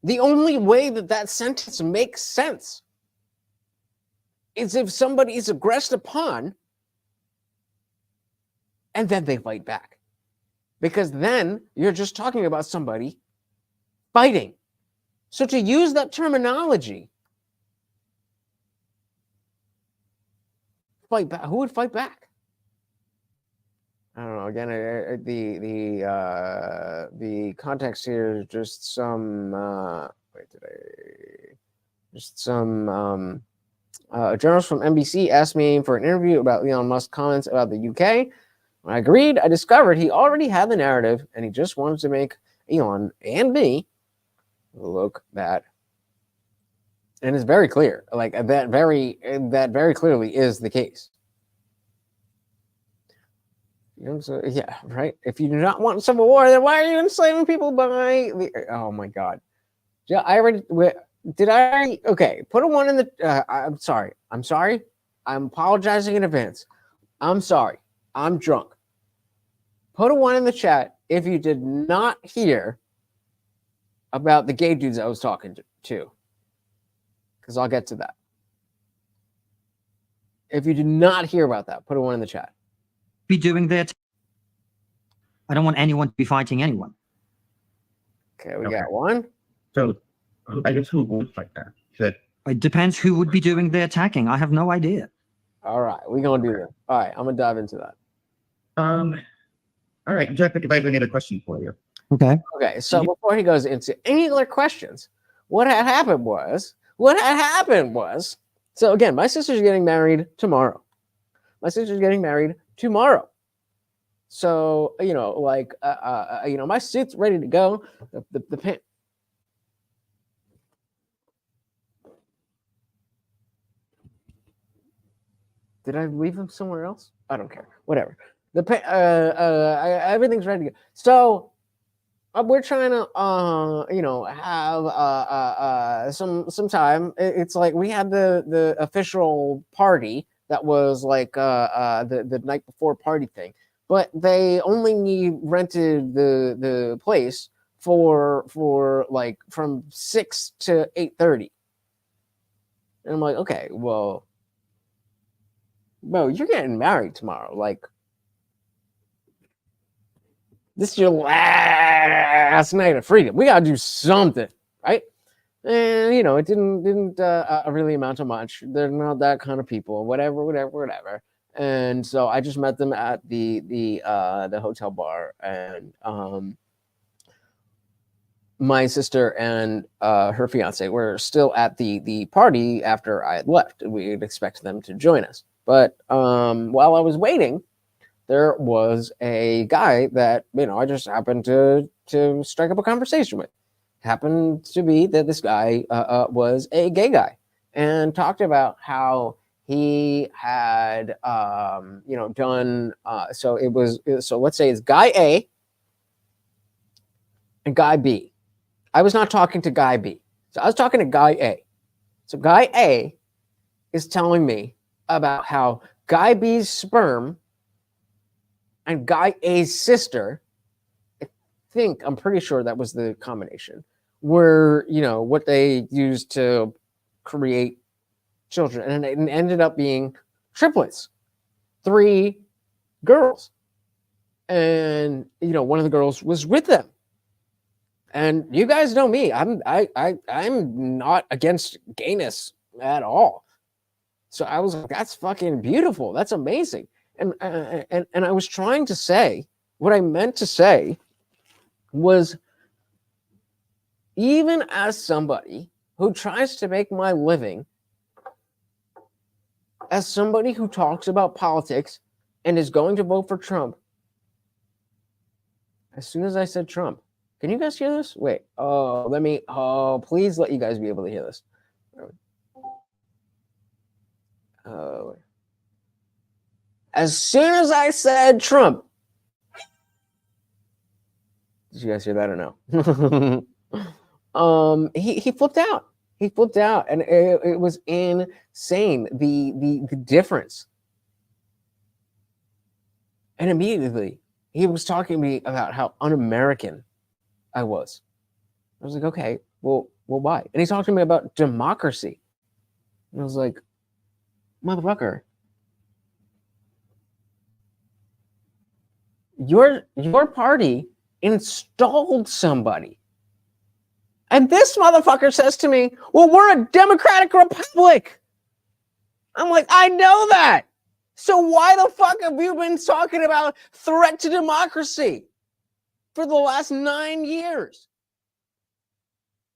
the only way that sentence makes sense is if somebody is aggressed upon and then they fight back. Because then you're just talking about somebody fighting. So to use that terminology, fight back, who would fight back? I don't know. Again, the context here is just some. A journalist from NBC asked me for an interview about Elon Musk's comments about the UK. When I agreed, I discovered he already had the narrative, and he just wanted to make Elon and me look bad. And it's very clear, like that very clearly is the case. You know, so, yeah, right. If you do not want civil war, then why are you enslaving people by the? Oh my God! Yeah, I already did. Okay, put a 1 in the. I'm sorry. I'm apologizing in advance. I'm sorry. I'm drunk. Put a 1 in the chat if you did not hear about the gay dudes I was talking to, because I'll get to that. If you did not hear about that, put a 1 in the chat. Be doing their. I don't want anyone to be fighting anyone. Okay, we Okay. got 1. So I guess who would fight that? That It depends who would be doing the attacking. I have no idea. All right, we're gonna do that. All right, I'm gonna dive into that. all right, Jeff, if I have any other question for you. Okay. Okay, so before he goes into any other questions, what had happened was, so again, my sister's getting married tomorrow. So, you know, like, you know, my suit's ready to go. The pen. Did I leave them somewhere else? I don't care. Whatever. Everything's ready to go. So we're trying to, you know, have some time. It's like we had the official party that was like the night before party thing, but they only rented the place for like from 6 to 8:30. And I'm like, okay, well, bro, you're getting married tomorrow. Like, this is your last night of freedom. We gotta do something, right? And you know, it didn't really amount to much. They're not that kind of people. Whatever. And so I just met them at the hotel bar, and my sister and her fiance were still at the party after I had left. We'd expect them to join us, but while I was waiting, there was a guy that, you know, I just happened to strike up a conversation with. Happened to be that this guy was a gay guy, and talked about how he had, you know, done. So let's say it's guy A and guy B. I was not talking to guy B, so I was talking to guy A. So guy A is telling me about how guy B's sperm and guy A's sister, I'm pretty sure that was the combination, were, you know, what they used to create children. And it ended up being triplets, 3 girls. And, you know, one of the girls was with them. And you guys know me. I'm not against gayness at all. So I was like, that's fucking beautiful. That's amazing. And I was trying to say, what I meant to say was, even as somebody who tries to make my living, as somebody who talks about politics and is going to vote for Trump, as soon as I said Trump, can you guys hear this? Wait, please let you guys be able to hear this. As soon as I said Trump, did you guys hear that or no? He flipped out. He flipped out, and it was insane, the difference. And immediately he was talking to me about how un-American I was. I was like, okay, well, why? And he talked to me about democracy. And I was like, motherfucker, your party installed somebody. And this motherfucker says to me, well, we're a democratic republic. I'm like, I know that. So why the fuck have you been talking about threat to democracy for the last 9 years?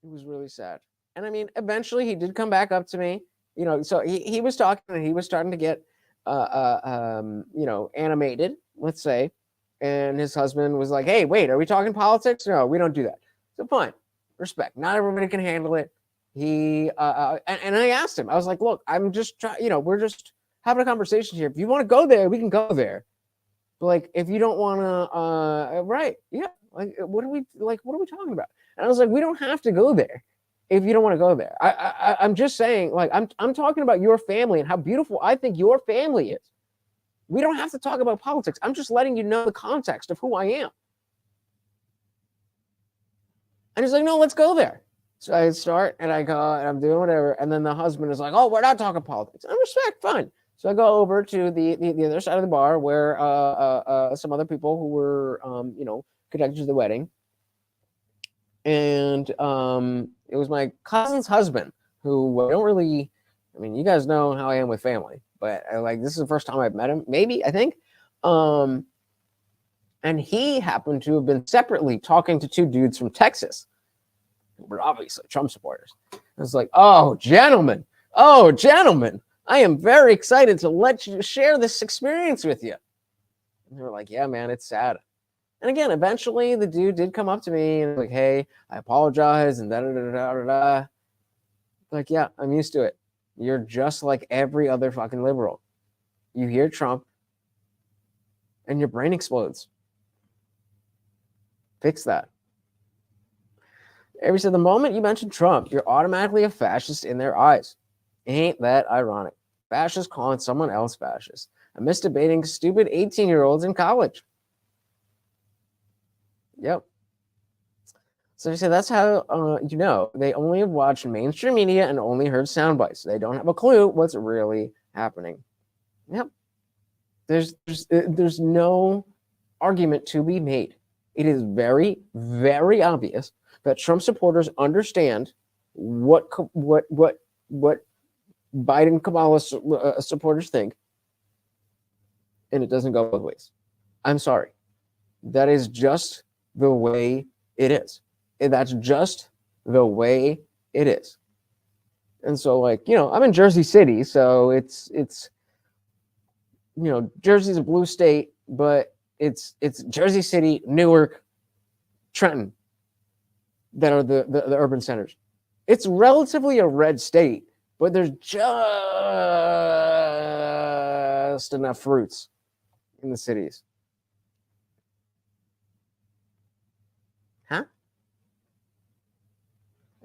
It was really sad. And I mean, eventually he did come back up to me, you know, so he was talking and he was starting to get, you know, animated, let's say. And his husband was like, hey, wait, are we talking politics? No, we don't do that. So fine. Respect. Not everybody can handle it. And I asked him, I was like, look, I'm just trying, you know, we're just having a conversation here. If you want to go there, we can go there. But like, if you don't want to, right. Yeah. Like, what are we talking about? And I was like, we don't have to go there if you don't want to go there. I'm just saying, like, I'm talking about your family and how beautiful I think your family is. We don't have to talk about politics. I'm just letting you know the context of who I am. And he's like, no, let's go there. So I start and I go and I'm doing whatever. And then the husband is like, oh, we're not talking politics. I respect, fine. So I go over to the other side of the bar where some other people who were, connected to the wedding. And it was my cousin's husband, who I don't really, I mean, you guys know how I am with family, but this is the first time I've met him, maybe, I think. And he happened to have been separately talking to two dudes from Texas who were obviously Trump supporters. I was like, oh, gentlemen, I am very excited to let you share this experience with you. And they were like, yeah, man, it's sad. And again, eventually the dude did come up to me and like, hey, I apologize and da-da-da-da-da-da. Like, yeah, I'm used to it. You're just like every other fucking liberal. You hear Trump and your brain explodes. Fix that. Avery said, the moment you mention Trump, you're automatically a fascist in their eyes. Ain't that ironic? Fascist calling someone else fascist. I miss debating stupid 18-year-olds in college. Yep. So you say that's how they only have watched mainstream media and only heard sound bites. They don't have a clue what's really happening. Yep. There's no argument to be made. It is very, very obvious that Trump supporters understand what Biden Kamala supporters think, and it doesn't go both ways. I'm sorry. That is just the way it is. And that's just the way it is. And so, I'm in Jersey City, so it's Jersey's a blue state, but it's Jersey City, Newark, Trenton that are the urban centers. It's relatively a red state, but there's just enough fruits in the cities. Huh?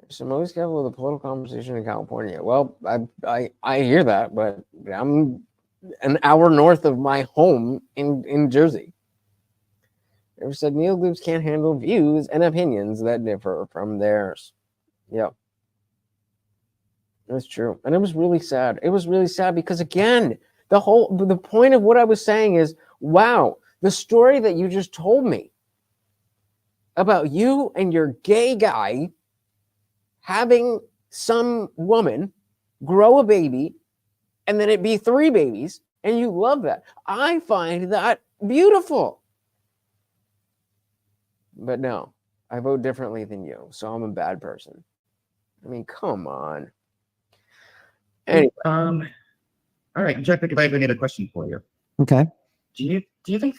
So I'm always careful with the political conversation in California. Well, I hear that, but I'm an hour north of my home in Jersey. Ever said neogroups can't handle views and opinions that differ from theirs. Yeah. That's true. And it was really sad. It was really sad because, again, the point of what I was saying is, wow, the story that you just told me about you and your gay guy having some woman grow a baby and then it be 3 babies, and you love that. I find that beautiful. But no, I vote differently than you, so I'm a bad person. I mean, come on. Anyway. All right, Jeff, I have another question for you. Okay. Do you think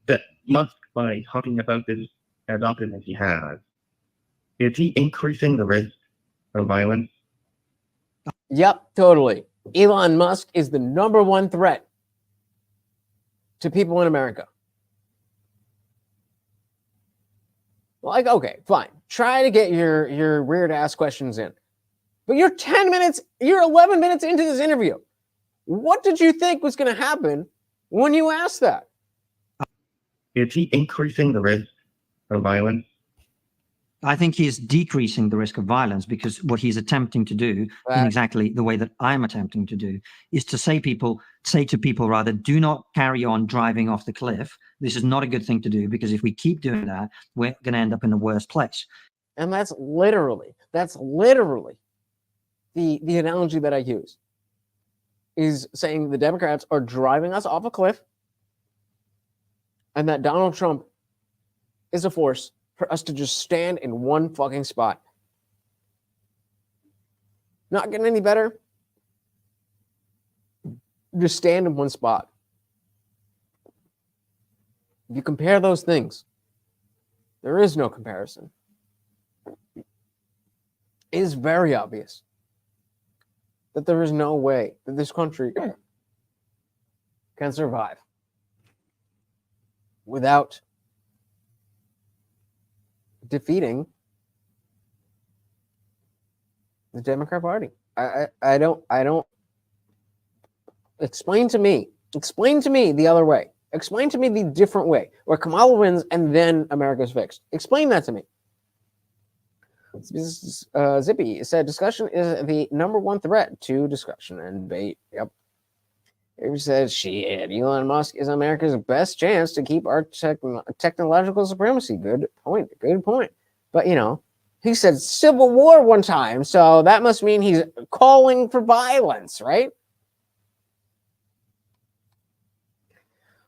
that Musk, by talking about this as often as he has, is he increasing the risk of violence? Yep, totally. Elon Musk is the number one threat to people in America. Like, okay, fine. Try to get your weird ass questions in. But you're 11 minutes into this interview. What did you think was going to happen when you asked that? Is he increasing the risk of violence? I think he is decreasing the risk of violence, because what he's attempting to do, in exactly the way that I'm attempting to do, is to say to people rather, do not carry on driving off the cliff. This is not a good thing to do, because if we keep doing that, we're going to end up in a worse place. And that's literally the analogy that I use, is saying the Democrats are driving us off a cliff and that Donald Trump is a force for us to just stand in one fucking spot. Not getting any better. Just stand in one spot. If you compare those things, there is no comparison. It is very obvious that there is no way that this country can survive without defeating the Democrat Party. I don't explain to me the other way. Explain to me the different way where Kamala wins and then America's fixed. Explain that to me. Zippy said discussion is the number one threat to discussion and debate. Yep. He says, shit, Elon Musk is America's best chance to keep our technological supremacy. Good point. Good point. But, you know, he said civil war one time, so that must mean he's calling for violence, right?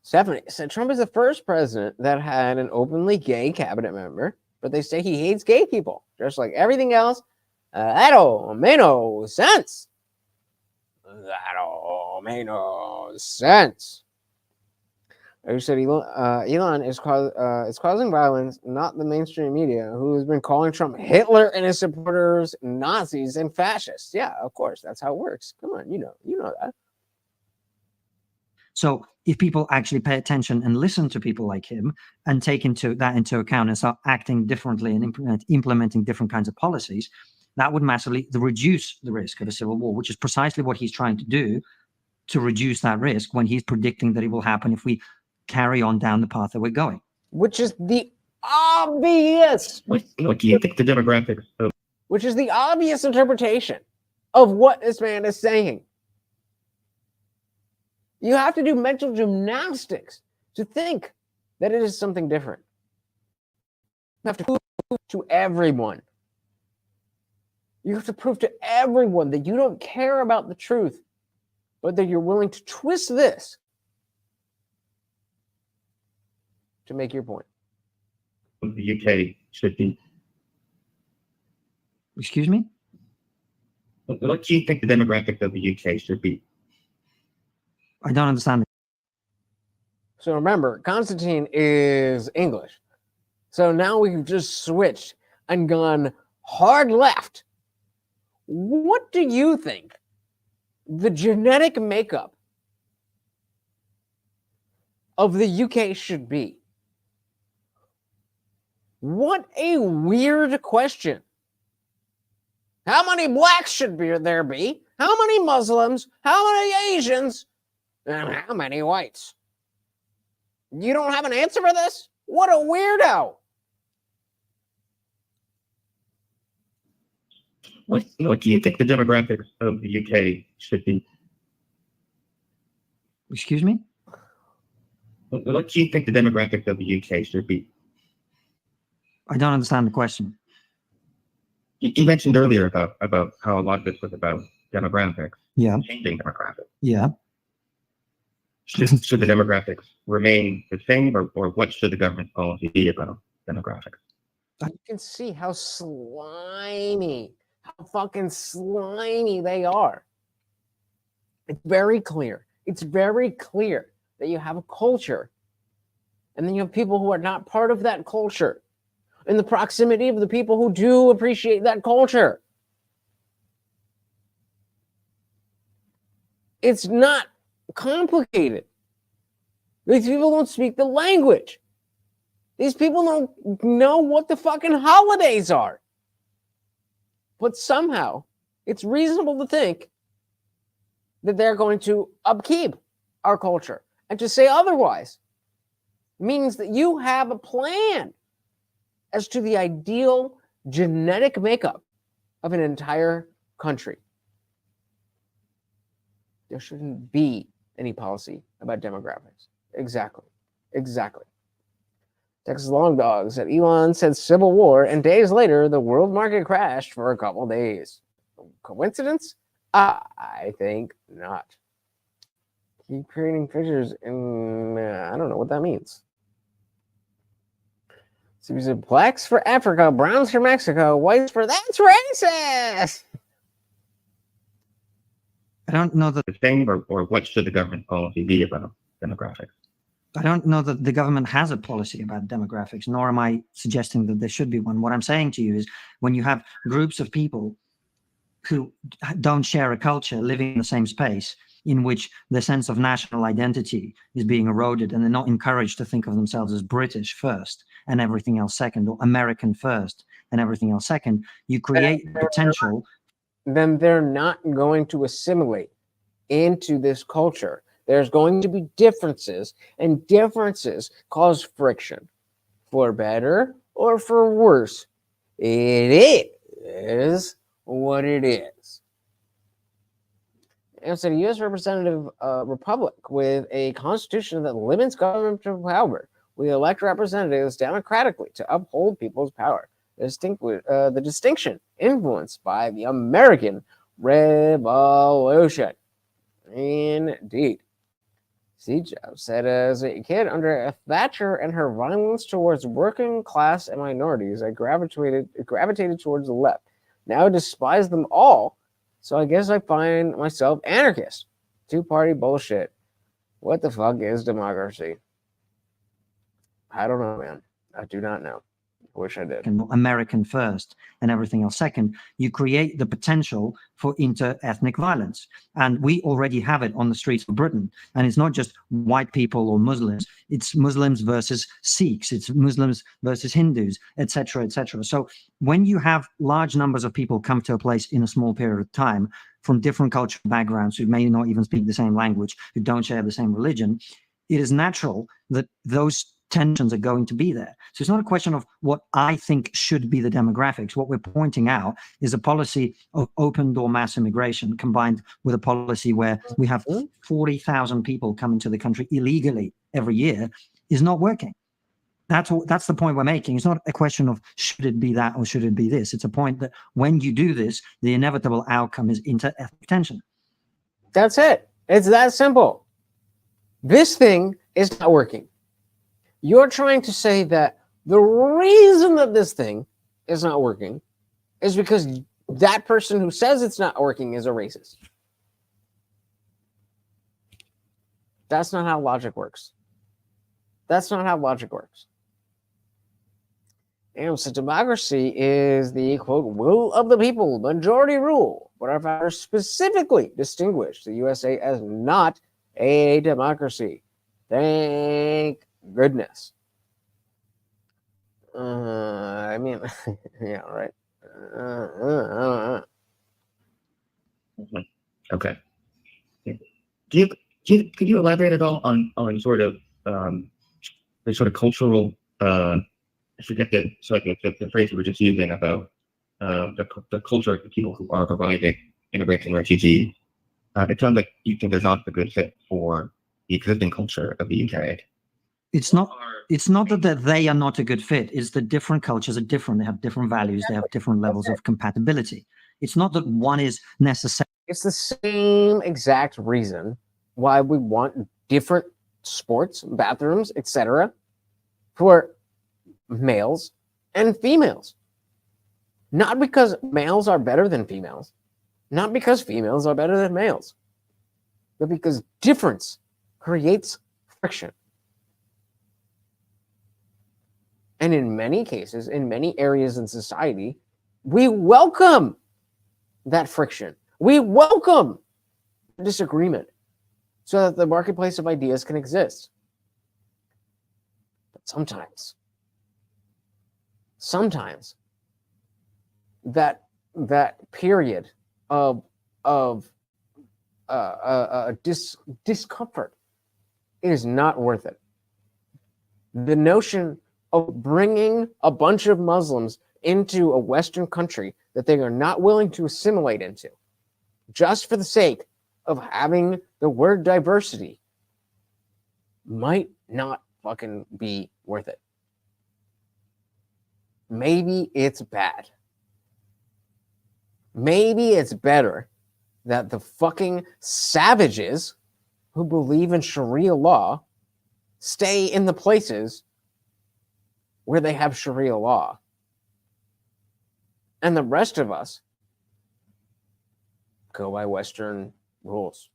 Stephanie said Trump is the first president that had an openly gay cabinet member, but they say he hates gay people, just like everything else. That don't make no sense. That don't make no sense. You said Elon is causing violence, not the mainstream media, who has been calling Trump Hitler and his supporters Nazis and fascists. Yeah, of course, that's how it works. Come on, you know that. So if people actually pay attention and listen to people like him and take that into account and start acting differently and implementing different kinds of policies, that would massively reduce the risk of a civil war, which is precisely what he's trying to do, to reduce that risk when he's predicting that it will happen if we carry on down the path that we're going. Which is the obvious. What do you think the demographics of? Which is the obvious interpretation of what this man is saying. You have to do mental gymnastics to think that it is something different. You have to prove to everyone. You have to prove to everyone that you don't care about the truth, but that you're willing to twist this to make your point. The UK should be. Excuse me? What do you think the demographics of the UK should be? I don't understand. So remember, Constantine is English. So now we've just switched and gone hard left. What do you think the genetic makeup of the UK should be? What a weird question. How many blacks should there be? How many Muslims? How many Asians? And how many whites? You don't have an answer for this? What a weirdo. What do you think the demographics of the UK should be? Excuse me? What do you think the demographics of the UK should be? I don't understand the question. You mentioned earlier about how a lot of this was about demographics. Yeah. Changing demographics. Yeah. Should the demographics remain the same, or what should the government's policy be about demographics? You can see how fucking slimy they are. It's very clear. It's very clear that you have a culture, and then you have people who are not part of that culture, in the proximity of the people who do appreciate that culture. It's not complicated. These people don't speak the language. These people don't know what the fucking holidays are. But somehow, it's reasonable to think that they're going to upkeep our culture. And to say otherwise means that you have a plan as to the ideal genetic makeup of an entire country. There shouldn't be any policy about demographics. Exactly. Texas Long Dog said Elon said civil war, and days later, the world market crashed for a couple days. Coincidence? I think not. Keep creating fissures in, I don't know what that means. So he said blacks for Africa, browns for Mexico, whites for that's racist. I don't know that The same, or what should the government policy be about demographics? I don't know that the government has a policy about demographics, nor am I suggesting that there should be one. What I'm saying to you is when you have groups of people who don't share a culture living in the same space, in which the sense of national identity is being eroded and they're not encouraged to think of themselves as British first and everything else second, or American first and everything else second, you create potential. Then they're not going to assimilate into this culture. There's going to be differences, and differences cause friction, for better or for worse. It is. is what it is. And so the U.S. representative republic with a constitution that limits governmental power. We elect representatives democratically to uphold people's power. The distinction influenced by the American Revolution. Indeed. C.J. said as a kid under Thatcher and her violence towards working class and minorities, I gravitated towards the left. Now I despise them all, so I guess I find myself anarchist. Two-party bullshit. What the fuck is democracy? I don't know, man. I do not know. I wish I did. American first and everything else second, you create the potential for inter-ethnic violence. And we already have it on the streets of Britain. And it's not just white people or Muslims. It's Muslims versus Sikhs. It's Muslims versus Hindus, etc., etc. So when you have large numbers of people come to a place in a small period of time from different cultural backgrounds who may not even speak the same language, who don't share the same religion, it is natural that those tensions are going to be there. So it's not a question of what I think should be the demographics. What we're pointing out is a policy of open door mass immigration combined with a policy where we have 40,000 people coming to the country illegally every year is not working. That's the point we're making. It's not a question of should it be that or should it be this. It's a point that when you do this, the inevitable outcome is inter-ethnic tension. That's it. It's that simple. This thing is not working. You're trying to say that the reason that this thing is not working is because that person who says it's not working is a racist. That's not how logic works. That's not how logic works. And so democracy is the, quote, will of the people, majority rule. But our founders specifically distinguished the USA as not a democracy. Thank goodness. I mean, yeah, right. Okay. Could you elaborate at all on sort of the sort of cultural I forget the phrase you were just using about the culture of the people who are providing immigrants and refugees. It sounds like you think there's not a good fit for the existing culture of the UK. It's not that they are not a good fit. It's that different cultures are different. They have different values. They have different levels of compatibility. It's not that one is necessary. It's the same exact reason why we want different sports, bathrooms, etc. for males and females. Not because males are better than females. Not because females are better than males. But because difference creates friction. And in many cases, in many areas in society, we welcome that friction. We welcome disagreement so that the marketplace of ideas can exist. But sometimes that period of discomfort is not worth it. The notion of bringing a bunch of Muslims into a Western country that they are not willing to assimilate into, just for the sake of having the word diversity, might not fucking be worth it. Maybe it's bad. Maybe it's better that the fucking savages who believe in Sharia law stay in the places where they have Sharia law. And the rest of us go by Western rules.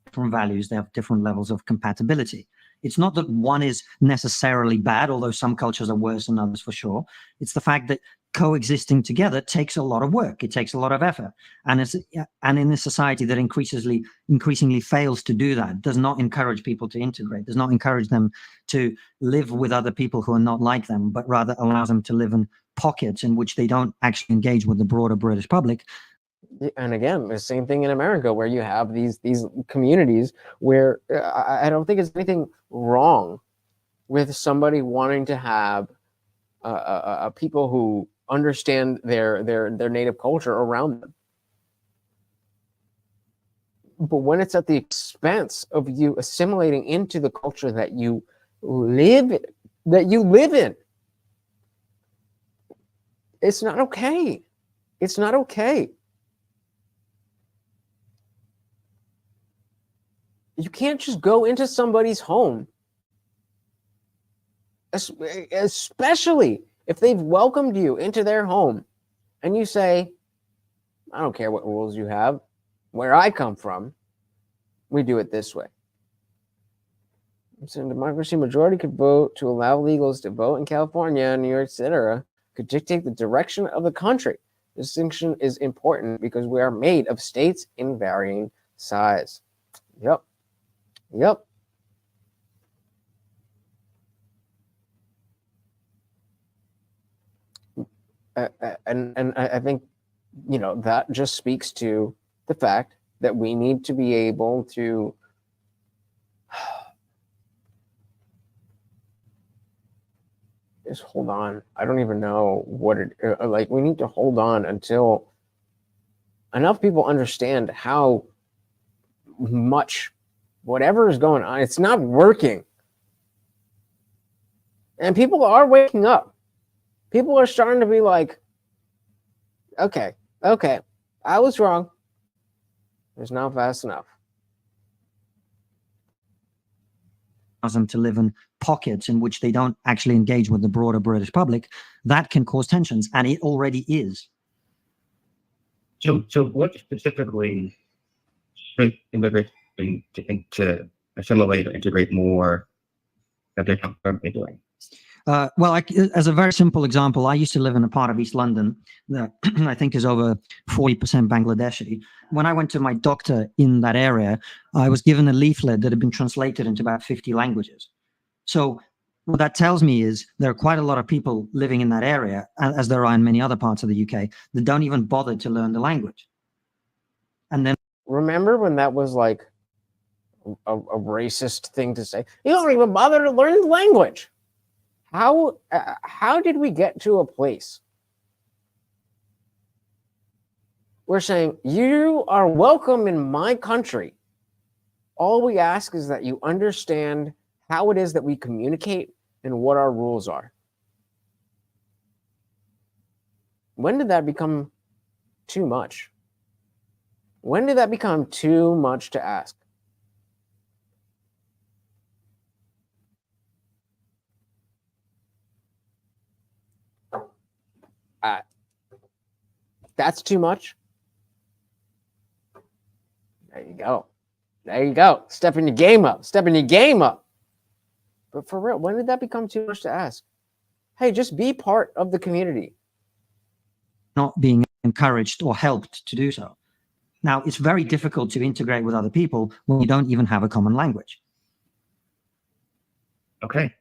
Different values, they have different levels of compatibility. It's not that one is necessarily bad, although some cultures are worse than others for sure. It's the fact that coexisting together takes a lot of work. It takes a lot of effort. And in a society that increasingly fails to do that, does not encourage people to integrate, does not encourage them to live with other people who are not like them, but rather allows them to live in pockets in which they don't actually engage with the broader British public. And again, the same thing in America, where you have these communities where I don't think there's anything wrong with somebody wanting to have people who understand their native culture around them. But when it's at the expense of you assimilating into the culture that you live in, it's not okay. It's not okay. You can't just go into somebody's home, especially if they've welcomed you into their home, and you say, I don't care what rules you have. Where I come from, we do it this way. So in democracy, majority could vote to allow illegals to vote in California, New York, etc., could dictate the direction of the country. Distinction is important because we are made of states in varying size. Yep. And I think, that just speaks to the fact that we need to be able to just hold on. I don't even know what it like. We need to hold on until enough people understand how much whatever is going on, it's not working. And people are waking up. People are starting to be like, okay, I was wrong. It's not fast enough. Them to live in pockets in which they don't actually engage with the broader British public, that can cause tensions, and it already is. So what specifically should immigrants to assimilate or integrate more that they're currently doing? Well, as a very simple example, I used to live in a part of East London that I think is over 40% Bangladeshi. When I went to my doctor in that area, I was given a leaflet that had been translated into about 50 languages. So what that tells me is there are quite a lot of people living in that area, as there are in many other parts of the UK, that don't even bother to learn the language. And then remember when that was like a racist thing to say? You don't even bother to learn the language. How did we get to a place we're saying you are welcome in my country? All we ask is that you understand how it is that we communicate and what our rules are. When did that become too much? When did that become too much to ask? That's too much. There you go. Stepping your game up. But for real, when did that become too much to ask? Hey, just be part of the community. Not being encouraged or helped to do so. Now, it's very difficult to integrate with other people when you don't even have a common language. Okay.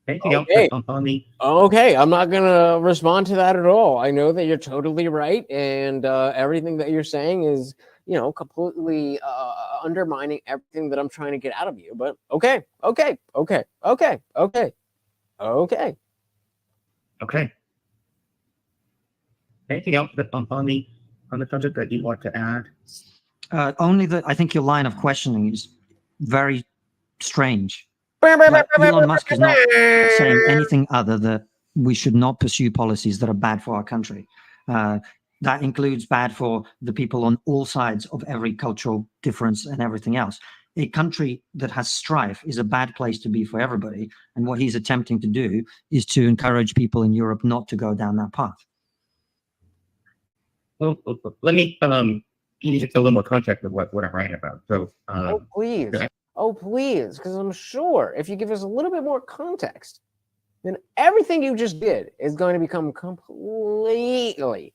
Anything else on the? Okay, I'm not gonna respond to that at all. I know that you're totally right, and everything that you're saying is, completely undermining everything that I'm trying to get out of you. But okay. Anything else on the subject that you want to add? Only that I think your line of questioning is very strange. Like Elon Musk is not saying anything other that we should not pursue policies that are bad for our country. That includes bad for the people on all sides of every cultural difference and everything else. A country that has strife is a bad place to be for everybody. And what he's attempting to do is to encourage people in Europe not to go down that path. Well, let me give you just a little more context of what I'm writing about. So, please, because I'm sure if you give us a little bit more context, then everything you just did is going to become completely,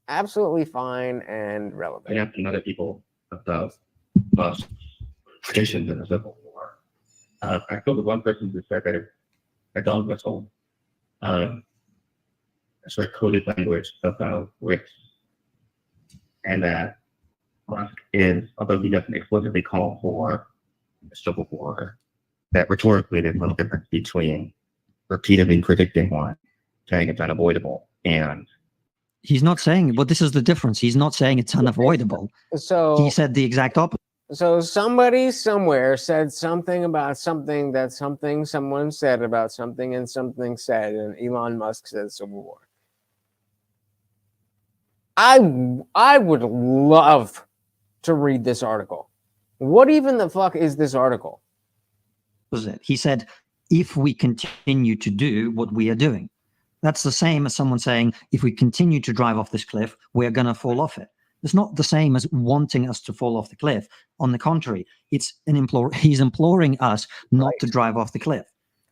absolutely fine and relevant. I have other people about stations in the Civil War. I told one person who said that a dog whistle, a sort of coded language about race, and that Musk is, although he doesn't explicitly call for a civil war, that rhetorically there's no difference between repeatedly predicting one, saying it's unavoidable, and He's not saying, but this is the difference. He's not saying it's unavoidable. So He said the exact opposite. So somebody somewhere said something about something that someone said about something and something said, and Elon Musk said Civil War. I would love to read this article. What even the fuck is this article? He said, if we continue to do what we are doing. That's the same as someone saying, if we continue to drive off this cliff, we're going to fall off it. It's not the same as wanting us to fall off the cliff. On the contrary, it's he's imploring us not to drive off the cliff.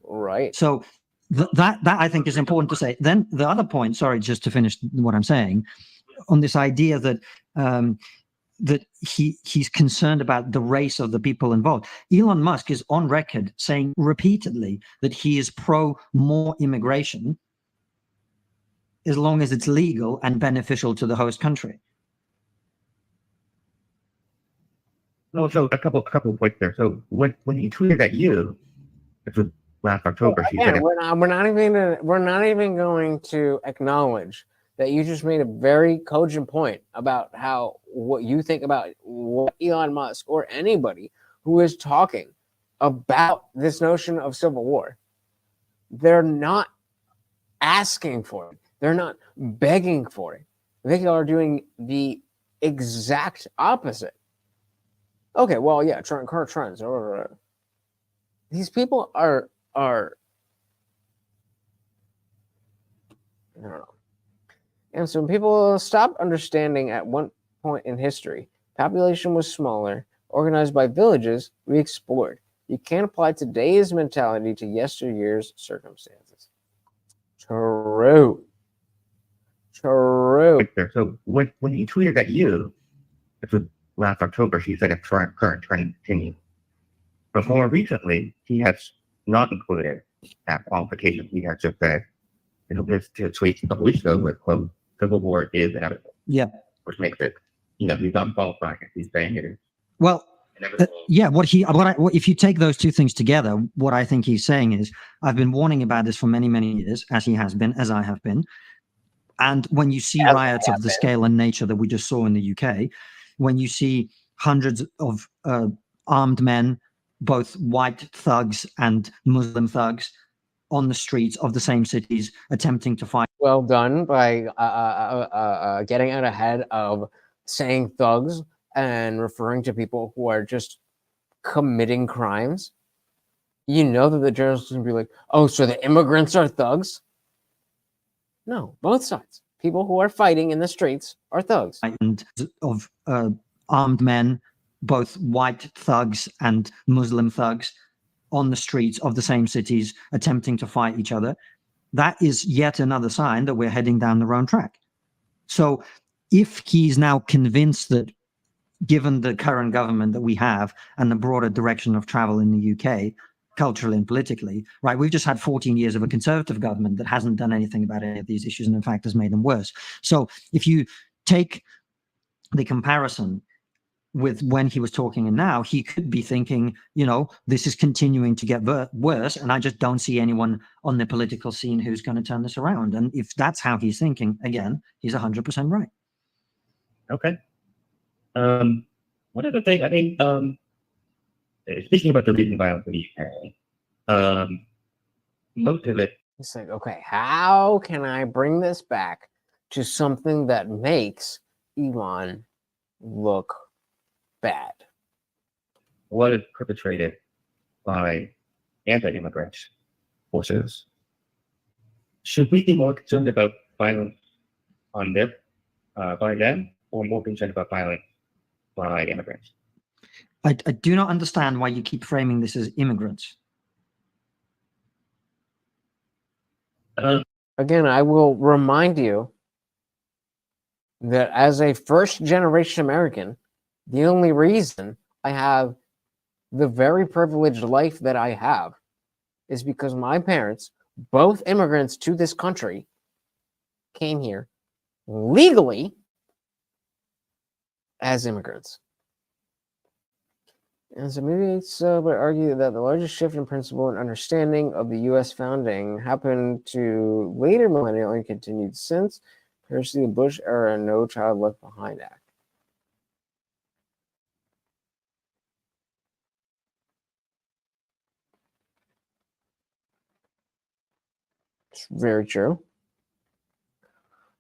Right. So that I think is important to say. Then the other point, sorry, just to finish what I'm saying, on this idea that that he's concerned about the race of the people involved. Elon Musk is on record saying repeatedly that he is pro more immigration as long as it's legal and beneficial to the host country. no. So a couple of points there. So when he tweeted at you, this was last October, he said, Again, we're not even going to acknowledge that you just made a very cogent point about how what you think about what Elon Musk or anybody who is talking about this notion of civil war. They're not asking for it. They're not begging for it. They are doing the exact opposite. Okay, well, yeah, current trends. These people are I don't know. And so people stopped understanding at one point in history, population was smaller, organized by villages, we explored. You can't apply today's mentality to yesteryear's circumstances. True. right there. So when he tweeted at you, this was last October, he said if current trend continue. But more recently, he has not included that qualification. He has just said, this tweet a couple weeks ago with quote, civil war is inevitable. Yeah. Which makes it, he's not qualifying it. He's saying it is. Well, yeah, if you take those two things together, what I think he's saying is, I've been warning about this for many, many years, as he has been, as I have been. And when you see riots of the scale and nature that we just saw in the UK, when you see hundreds of armed men, both white thugs and Muslim thugs, on the streets of the same cities attempting to fight. Well done by getting out ahead of saying thugs and referring to people who are just committing crimes. You know that the journalists are going to be like, oh, so the immigrants are thugs? No, both sides. People who are fighting in the streets are thugs. And of armed men, both white thugs and Muslim thugs, on the streets of the same cities attempting to fight each other. That is yet another sign that we're heading down the wrong track. So if he's now convinced that, given the current government that we have and the broader direction of travel in the UK, culturally and politically, right, we've just had 14 years of a conservative government that hasn't done anything about any of these issues and in fact has made them worse. So if you take the comparison with when he was talking and now, he could be thinking, this is continuing to get worse, and I just don't see anyone on the political scene who's going to turn this around. And if that's how he's thinking, again, he's 100% right. Okay. One other thing, I think, speaking about the recent violence in the UK, most of it. It's like, okay, how can I bring this back to something that makes Elon look bad? Was perpetrated by anti-immigrant forces. Should we be more concerned about violence on them, by them, or more concerned about violence by immigrants? I do not understand why you keep framing this as immigrants. Again, I will remind you that as a first-generation American, the only reason I have the very privileged life that I have is because my parents, both immigrants to this country, came here legally as immigrants. And so maybe it's would argue that the largest shift in principle and understanding of the U.S. founding happened to later millennial and continued since, compared to the Bush era No Child Left Behind Act. It's very true.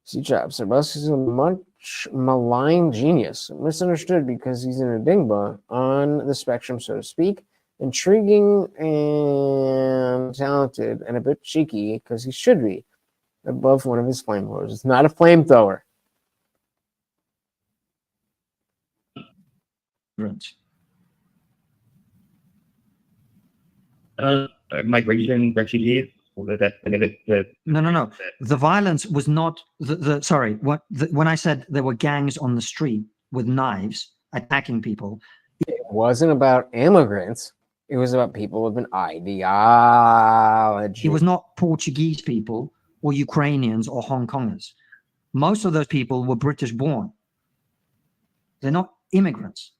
Steve Jobs said Musk is a much maligned genius, misunderstood because he's an enigma on the spectrum, so to speak. Intriguing and talented, and a bit cheeky because he should be above one of his flamethrowers. It's not a flamethrower. Migration, refugees. No. The violence was not sorry. When I said there were gangs on the street with knives attacking people, It wasn't about immigrants. It was about people with an ideology. it was not Portuguese people or Ukrainians or Hong Kongers. Most of those people were British born. They're not immigrants.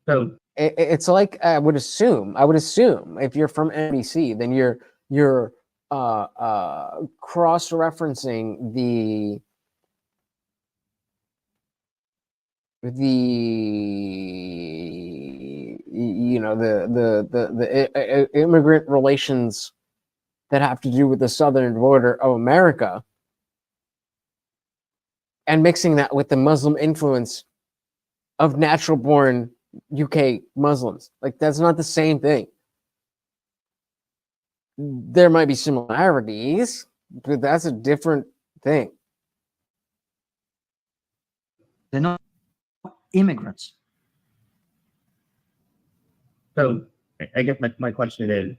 So It's like I would assume if you're from NBC, then you're cross-referencing the immigrant relations that have to do with the southern border of America, and mixing that with the Muslim influence of natural born UK Muslims. Like, that's not the same thing. There might be similarities, but that's a different thing. They're not immigrants. So I guess my question is,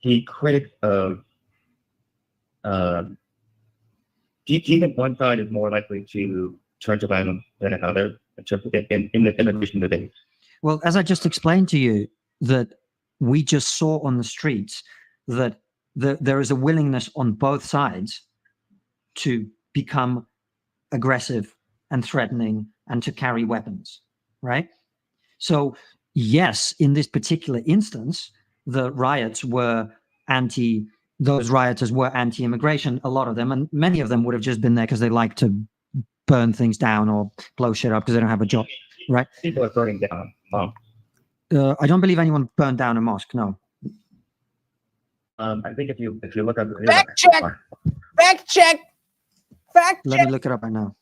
the critics of, do you think one side is more likely to turn to violence than another in the immigration debate? Well, as I just explained to you, that we just saw on the streets that there is a willingness on both sides to become aggressive and threatening and to carry weapons, right? So yes, in this particular instance, the riots were those rioters were anti-immigration, a lot of them, and many of them would have just been there because they like to burn things down or blow shit up because they don't have a job, right? People are burning down. I don't believe anyone burned down a mosque, no. I think if you look up Fact check. Let me look it up right now.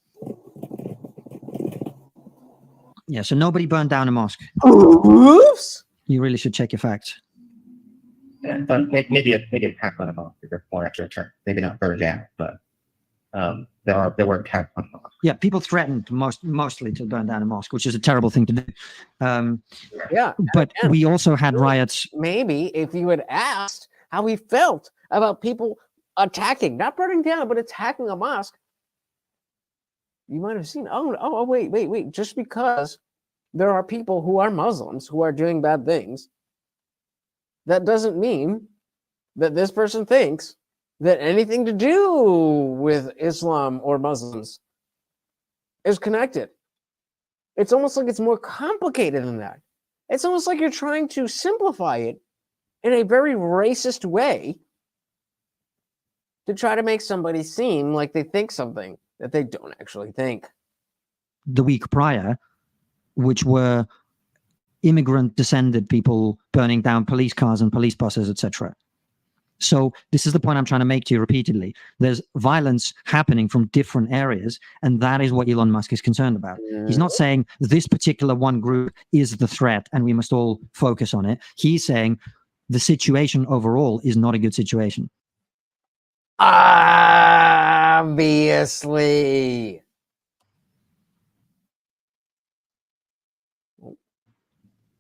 Yeah, so nobody burned down a mosque. Oops. You really should check your facts. Maybe a attack on a mosque is a more accurate term. Maybe not burned down, but there were attacks on mosques. Yeah, people threatened mostly to burn down a mosque, which is a terrible thing to do. Yeah, but we also had riots. Maybe if you had asked how he felt about people attacking, not burning down, but attacking a mosque, you might have seen, wait. Just because there are people who are Muslims who are doing bad things, that doesn't mean that this person thinks that anything to do with Islam or Muslims is connected. It's almost like it's more complicated than that. It's almost like you're trying to simplify it in a very racist way to try to make somebody seem like they think something that they don't actually think. The week prior, which were immigrant descended people burning down police cars and police buses, etc. So this is the point I'm trying to make to you repeatedly. There's violence happening from different areas, and that is what Elon Musk is concerned about. He's not saying this particular one group is the threat and we must all focus on it. He's saying the situation overall is not a good situation. Obviously.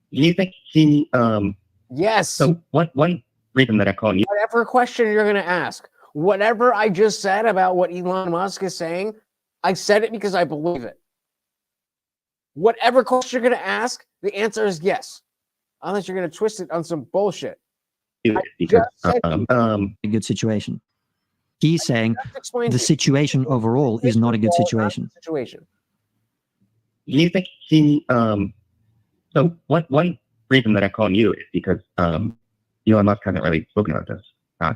Do you think he Yes. So one reason that I call you, Whatever question you're going to ask, whatever I just said about what Elon Musk is saying, I said it because I believe it. Whatever question you're going to ask, the answer is yes. Unless you're going to twist it on some bullshit. because said- A good situation. He's saying Explain the to- situation overall is not a good situation. Situation. Do you think he, so one reason that I call you is because, Elon Musk hasn't really spoken about this.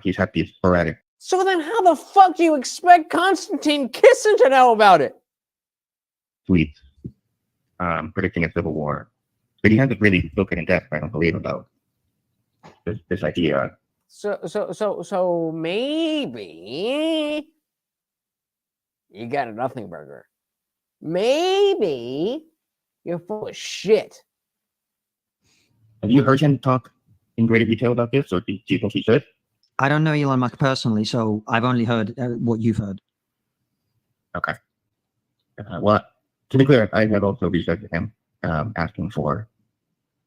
He's had these sporadic So then how the fuck do you expect Konstantin Kisin to know about it? tweets, predicting a civil war. But he hasn't really spoken in depth, I don't believe, about this idea. So maybe you got a nothing burger. Maybe you're full of shit. Have you heard him talk in greater detail about this, or do you think he should? I don't know Elon Musk personally, so I've only heard what you've heard. Okay. Well, to be clear, I have also reached out to him, asking for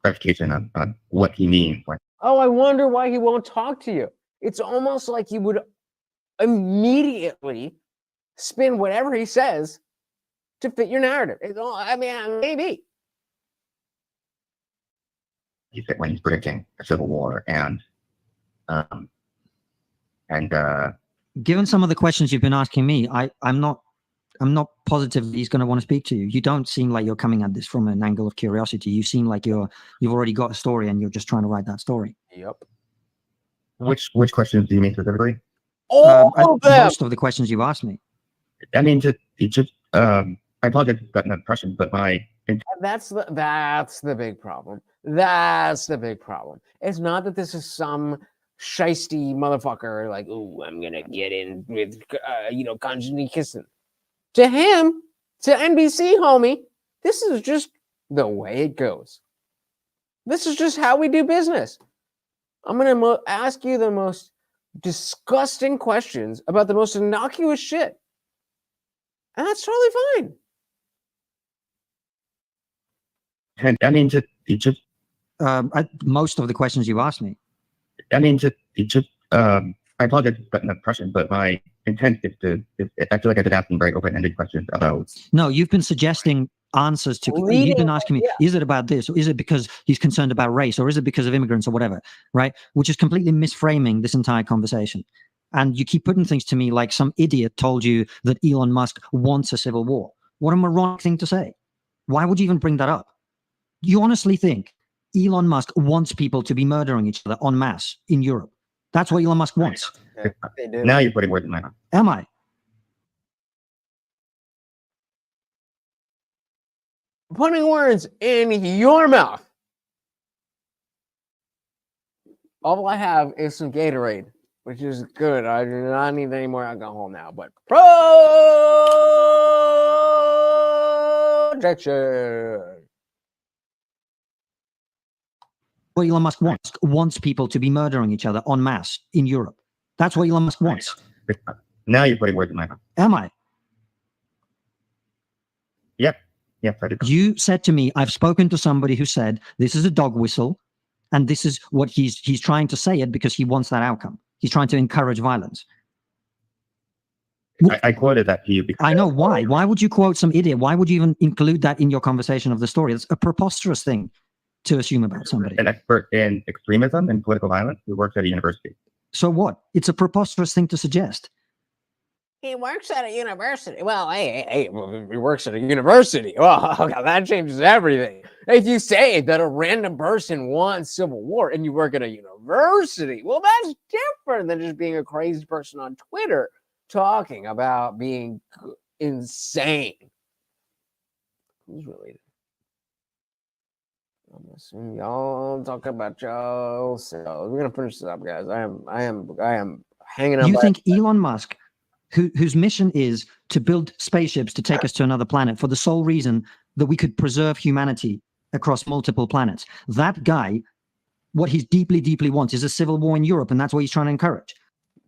clarification on what he means. Oh, I wonder why he won't talk to you. It's almost like you would immediately spin whatever he says to fit your narrative. I mean, maybe. He said when he's predicting a civil war, and Given some of the questions you've been asking me, I'm not positive he's going to want to speak to you. You don't seem like you're coming at this from an angle of curiosity. You seem like you've already got a story and you're just trying to write that story. Yep. which questions do you mean specifically? All of them. Most of the questions you've asked me. I mean, I apologize if you've gotten that impression, but my That's the big problem. That's the big problem. It's not that this is some shisty motherfucker like, oh, I'm gonna get in with Konstantin Kisin. To him, to NBC, homie, this is just the way it goes. This is just how we do business. I'm gonna ask you the most disgusting questions about the most innocuous shit, and that's totally fine. I mean, Most of the questions you asked me. I mean, I apologize if you've gotten that impression, but my intent is I feel like I've been asking very open-ended questions about. No, you've been suggesting answers to. You've been asking me, is it about this, or is it because he's concerned about race, or is it because of immigrants, or whatever, right? Which is completely misframing this entire conversation. And you keep putting things to me like some idiot told you that Elon Musk wants a civil war. What a moronic thing to say. Why would you even bring that up? You honestly think Elon Musk wants people to be murdering each other en masse in Europe? That's what Elon Musk wants. Yeah, they do. Now you're putting words in my mouth. Am I? Putting words in your mouth. All I have is some Gatorade, which is good. I do not need any more alcohol now, but protection. What Elon Musk wants people to be murdering each other en masse in Europe. That's what Elon Musk wants. Now you're putting words in my mouth. Am I? Yes, I do. You said to me, I've spoken to somebody who said this is a dog whistle, and this is what he's trying to say it because he wants that outcome. He's trying to encourage violence. I quoted that to you because I know why. Why would you quote some idiot? Why would you even include that in your conversation of the story? It's a preposterous thing to assume about somebody. an expert in extremism and political violence who works at a university. So what? It's a preposterous thing to suggest. He works at a university. Well, hey, he works at a university. Well, that changes everything. If you say that a random person wants civil war and you work at a university, well, that's different than just being a crazy person on Twitter talking about being insane. Who's related? I'm assuming y'all talk about Joe. So we're gonna finish this up, guys. I am hanging out. You think Elon Musk, whose mission is to build spaceships to take us to another planet for the sole reason that we could preserve humanity across multiple planets, that guy, what he deeply, deeply wants is a civil war in Europe, and that's what he's trying to encourage?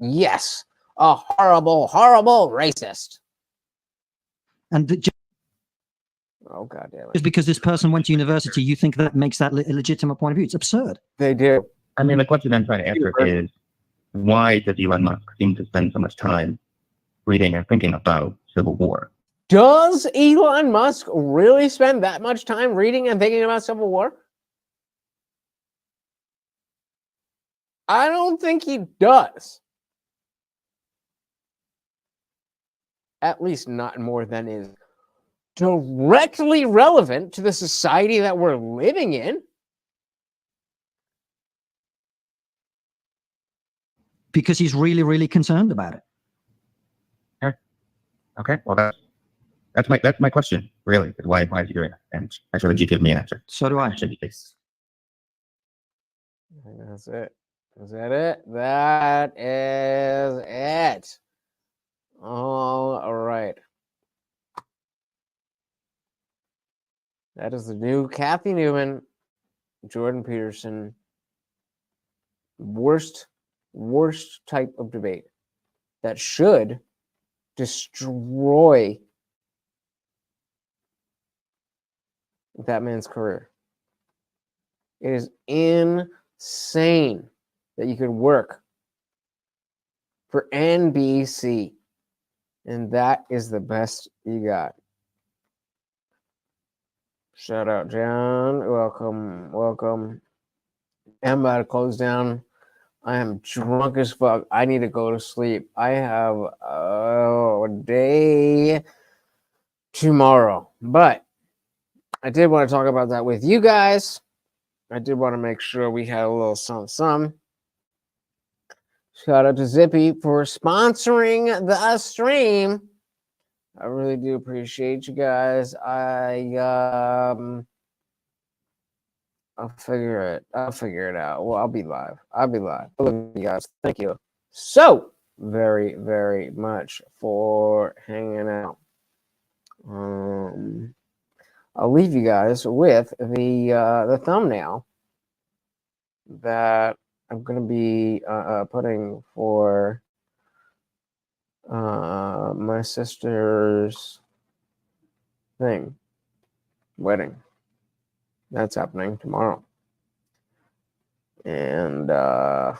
Yes, a horrible, horrible racist. And Oh, God damn it. just because this person went to university, you think that makes that a legitimate point of view? It's absurd. They do. I mean, the question I'm trying to answer is, why does Elon Musk seem to spend so much time reading and thinking about civil war? Does Elon Musk really spend that much time reading and thinking about civil war? I don't think he does. at least not more than is directly relevant to the society that we're living in. Because he's really, really concerned about it. Okay, well that's my question, really. Why is he doing it? And actually, you give me an answer. So do I. Should be case. I think that's it. Is that it? That is it. All right. That is the new Kathy Newman, Jordan Peterson, worst type of debate that should destroy that man's career. It is insane that you could work for NBC, and that is the best you got. Shout out, John. Welcome. I'm about to close down. I am drunk as fuck. I need to go to sleep. I have a day tomorrow, but I did want to talk about that with you guys. I did want to make sure we had a little some. Shout out to Zippy for sponsoring the stream. I really do appreciate you guys. I'll figure it out. Well, I'll be live. I love you guys. Thank you so very, very much for hanging out. I'll leave you guys with the thumbnail that I'm gonna be putting for my sister's wedding. That's happening tomorrow. And yeah.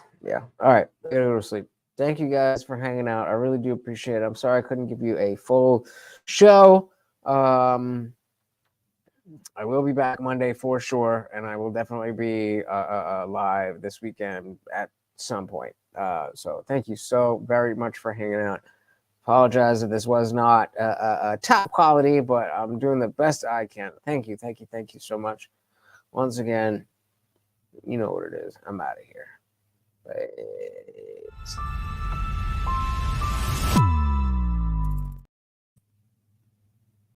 All right. I gotta go to sleep. Thank you guys for hanging out. I really do appreciate it. I'm sorry I couldn't give you a full show. I will be back Monday for sure, and I will definitely be live this weekend at some point. So thank you so very much for hanging out. Apologize if this was not top quality, but I'm doing the best I can. Thank you so much. Once again, you know what it is. I'm out of here. Bye.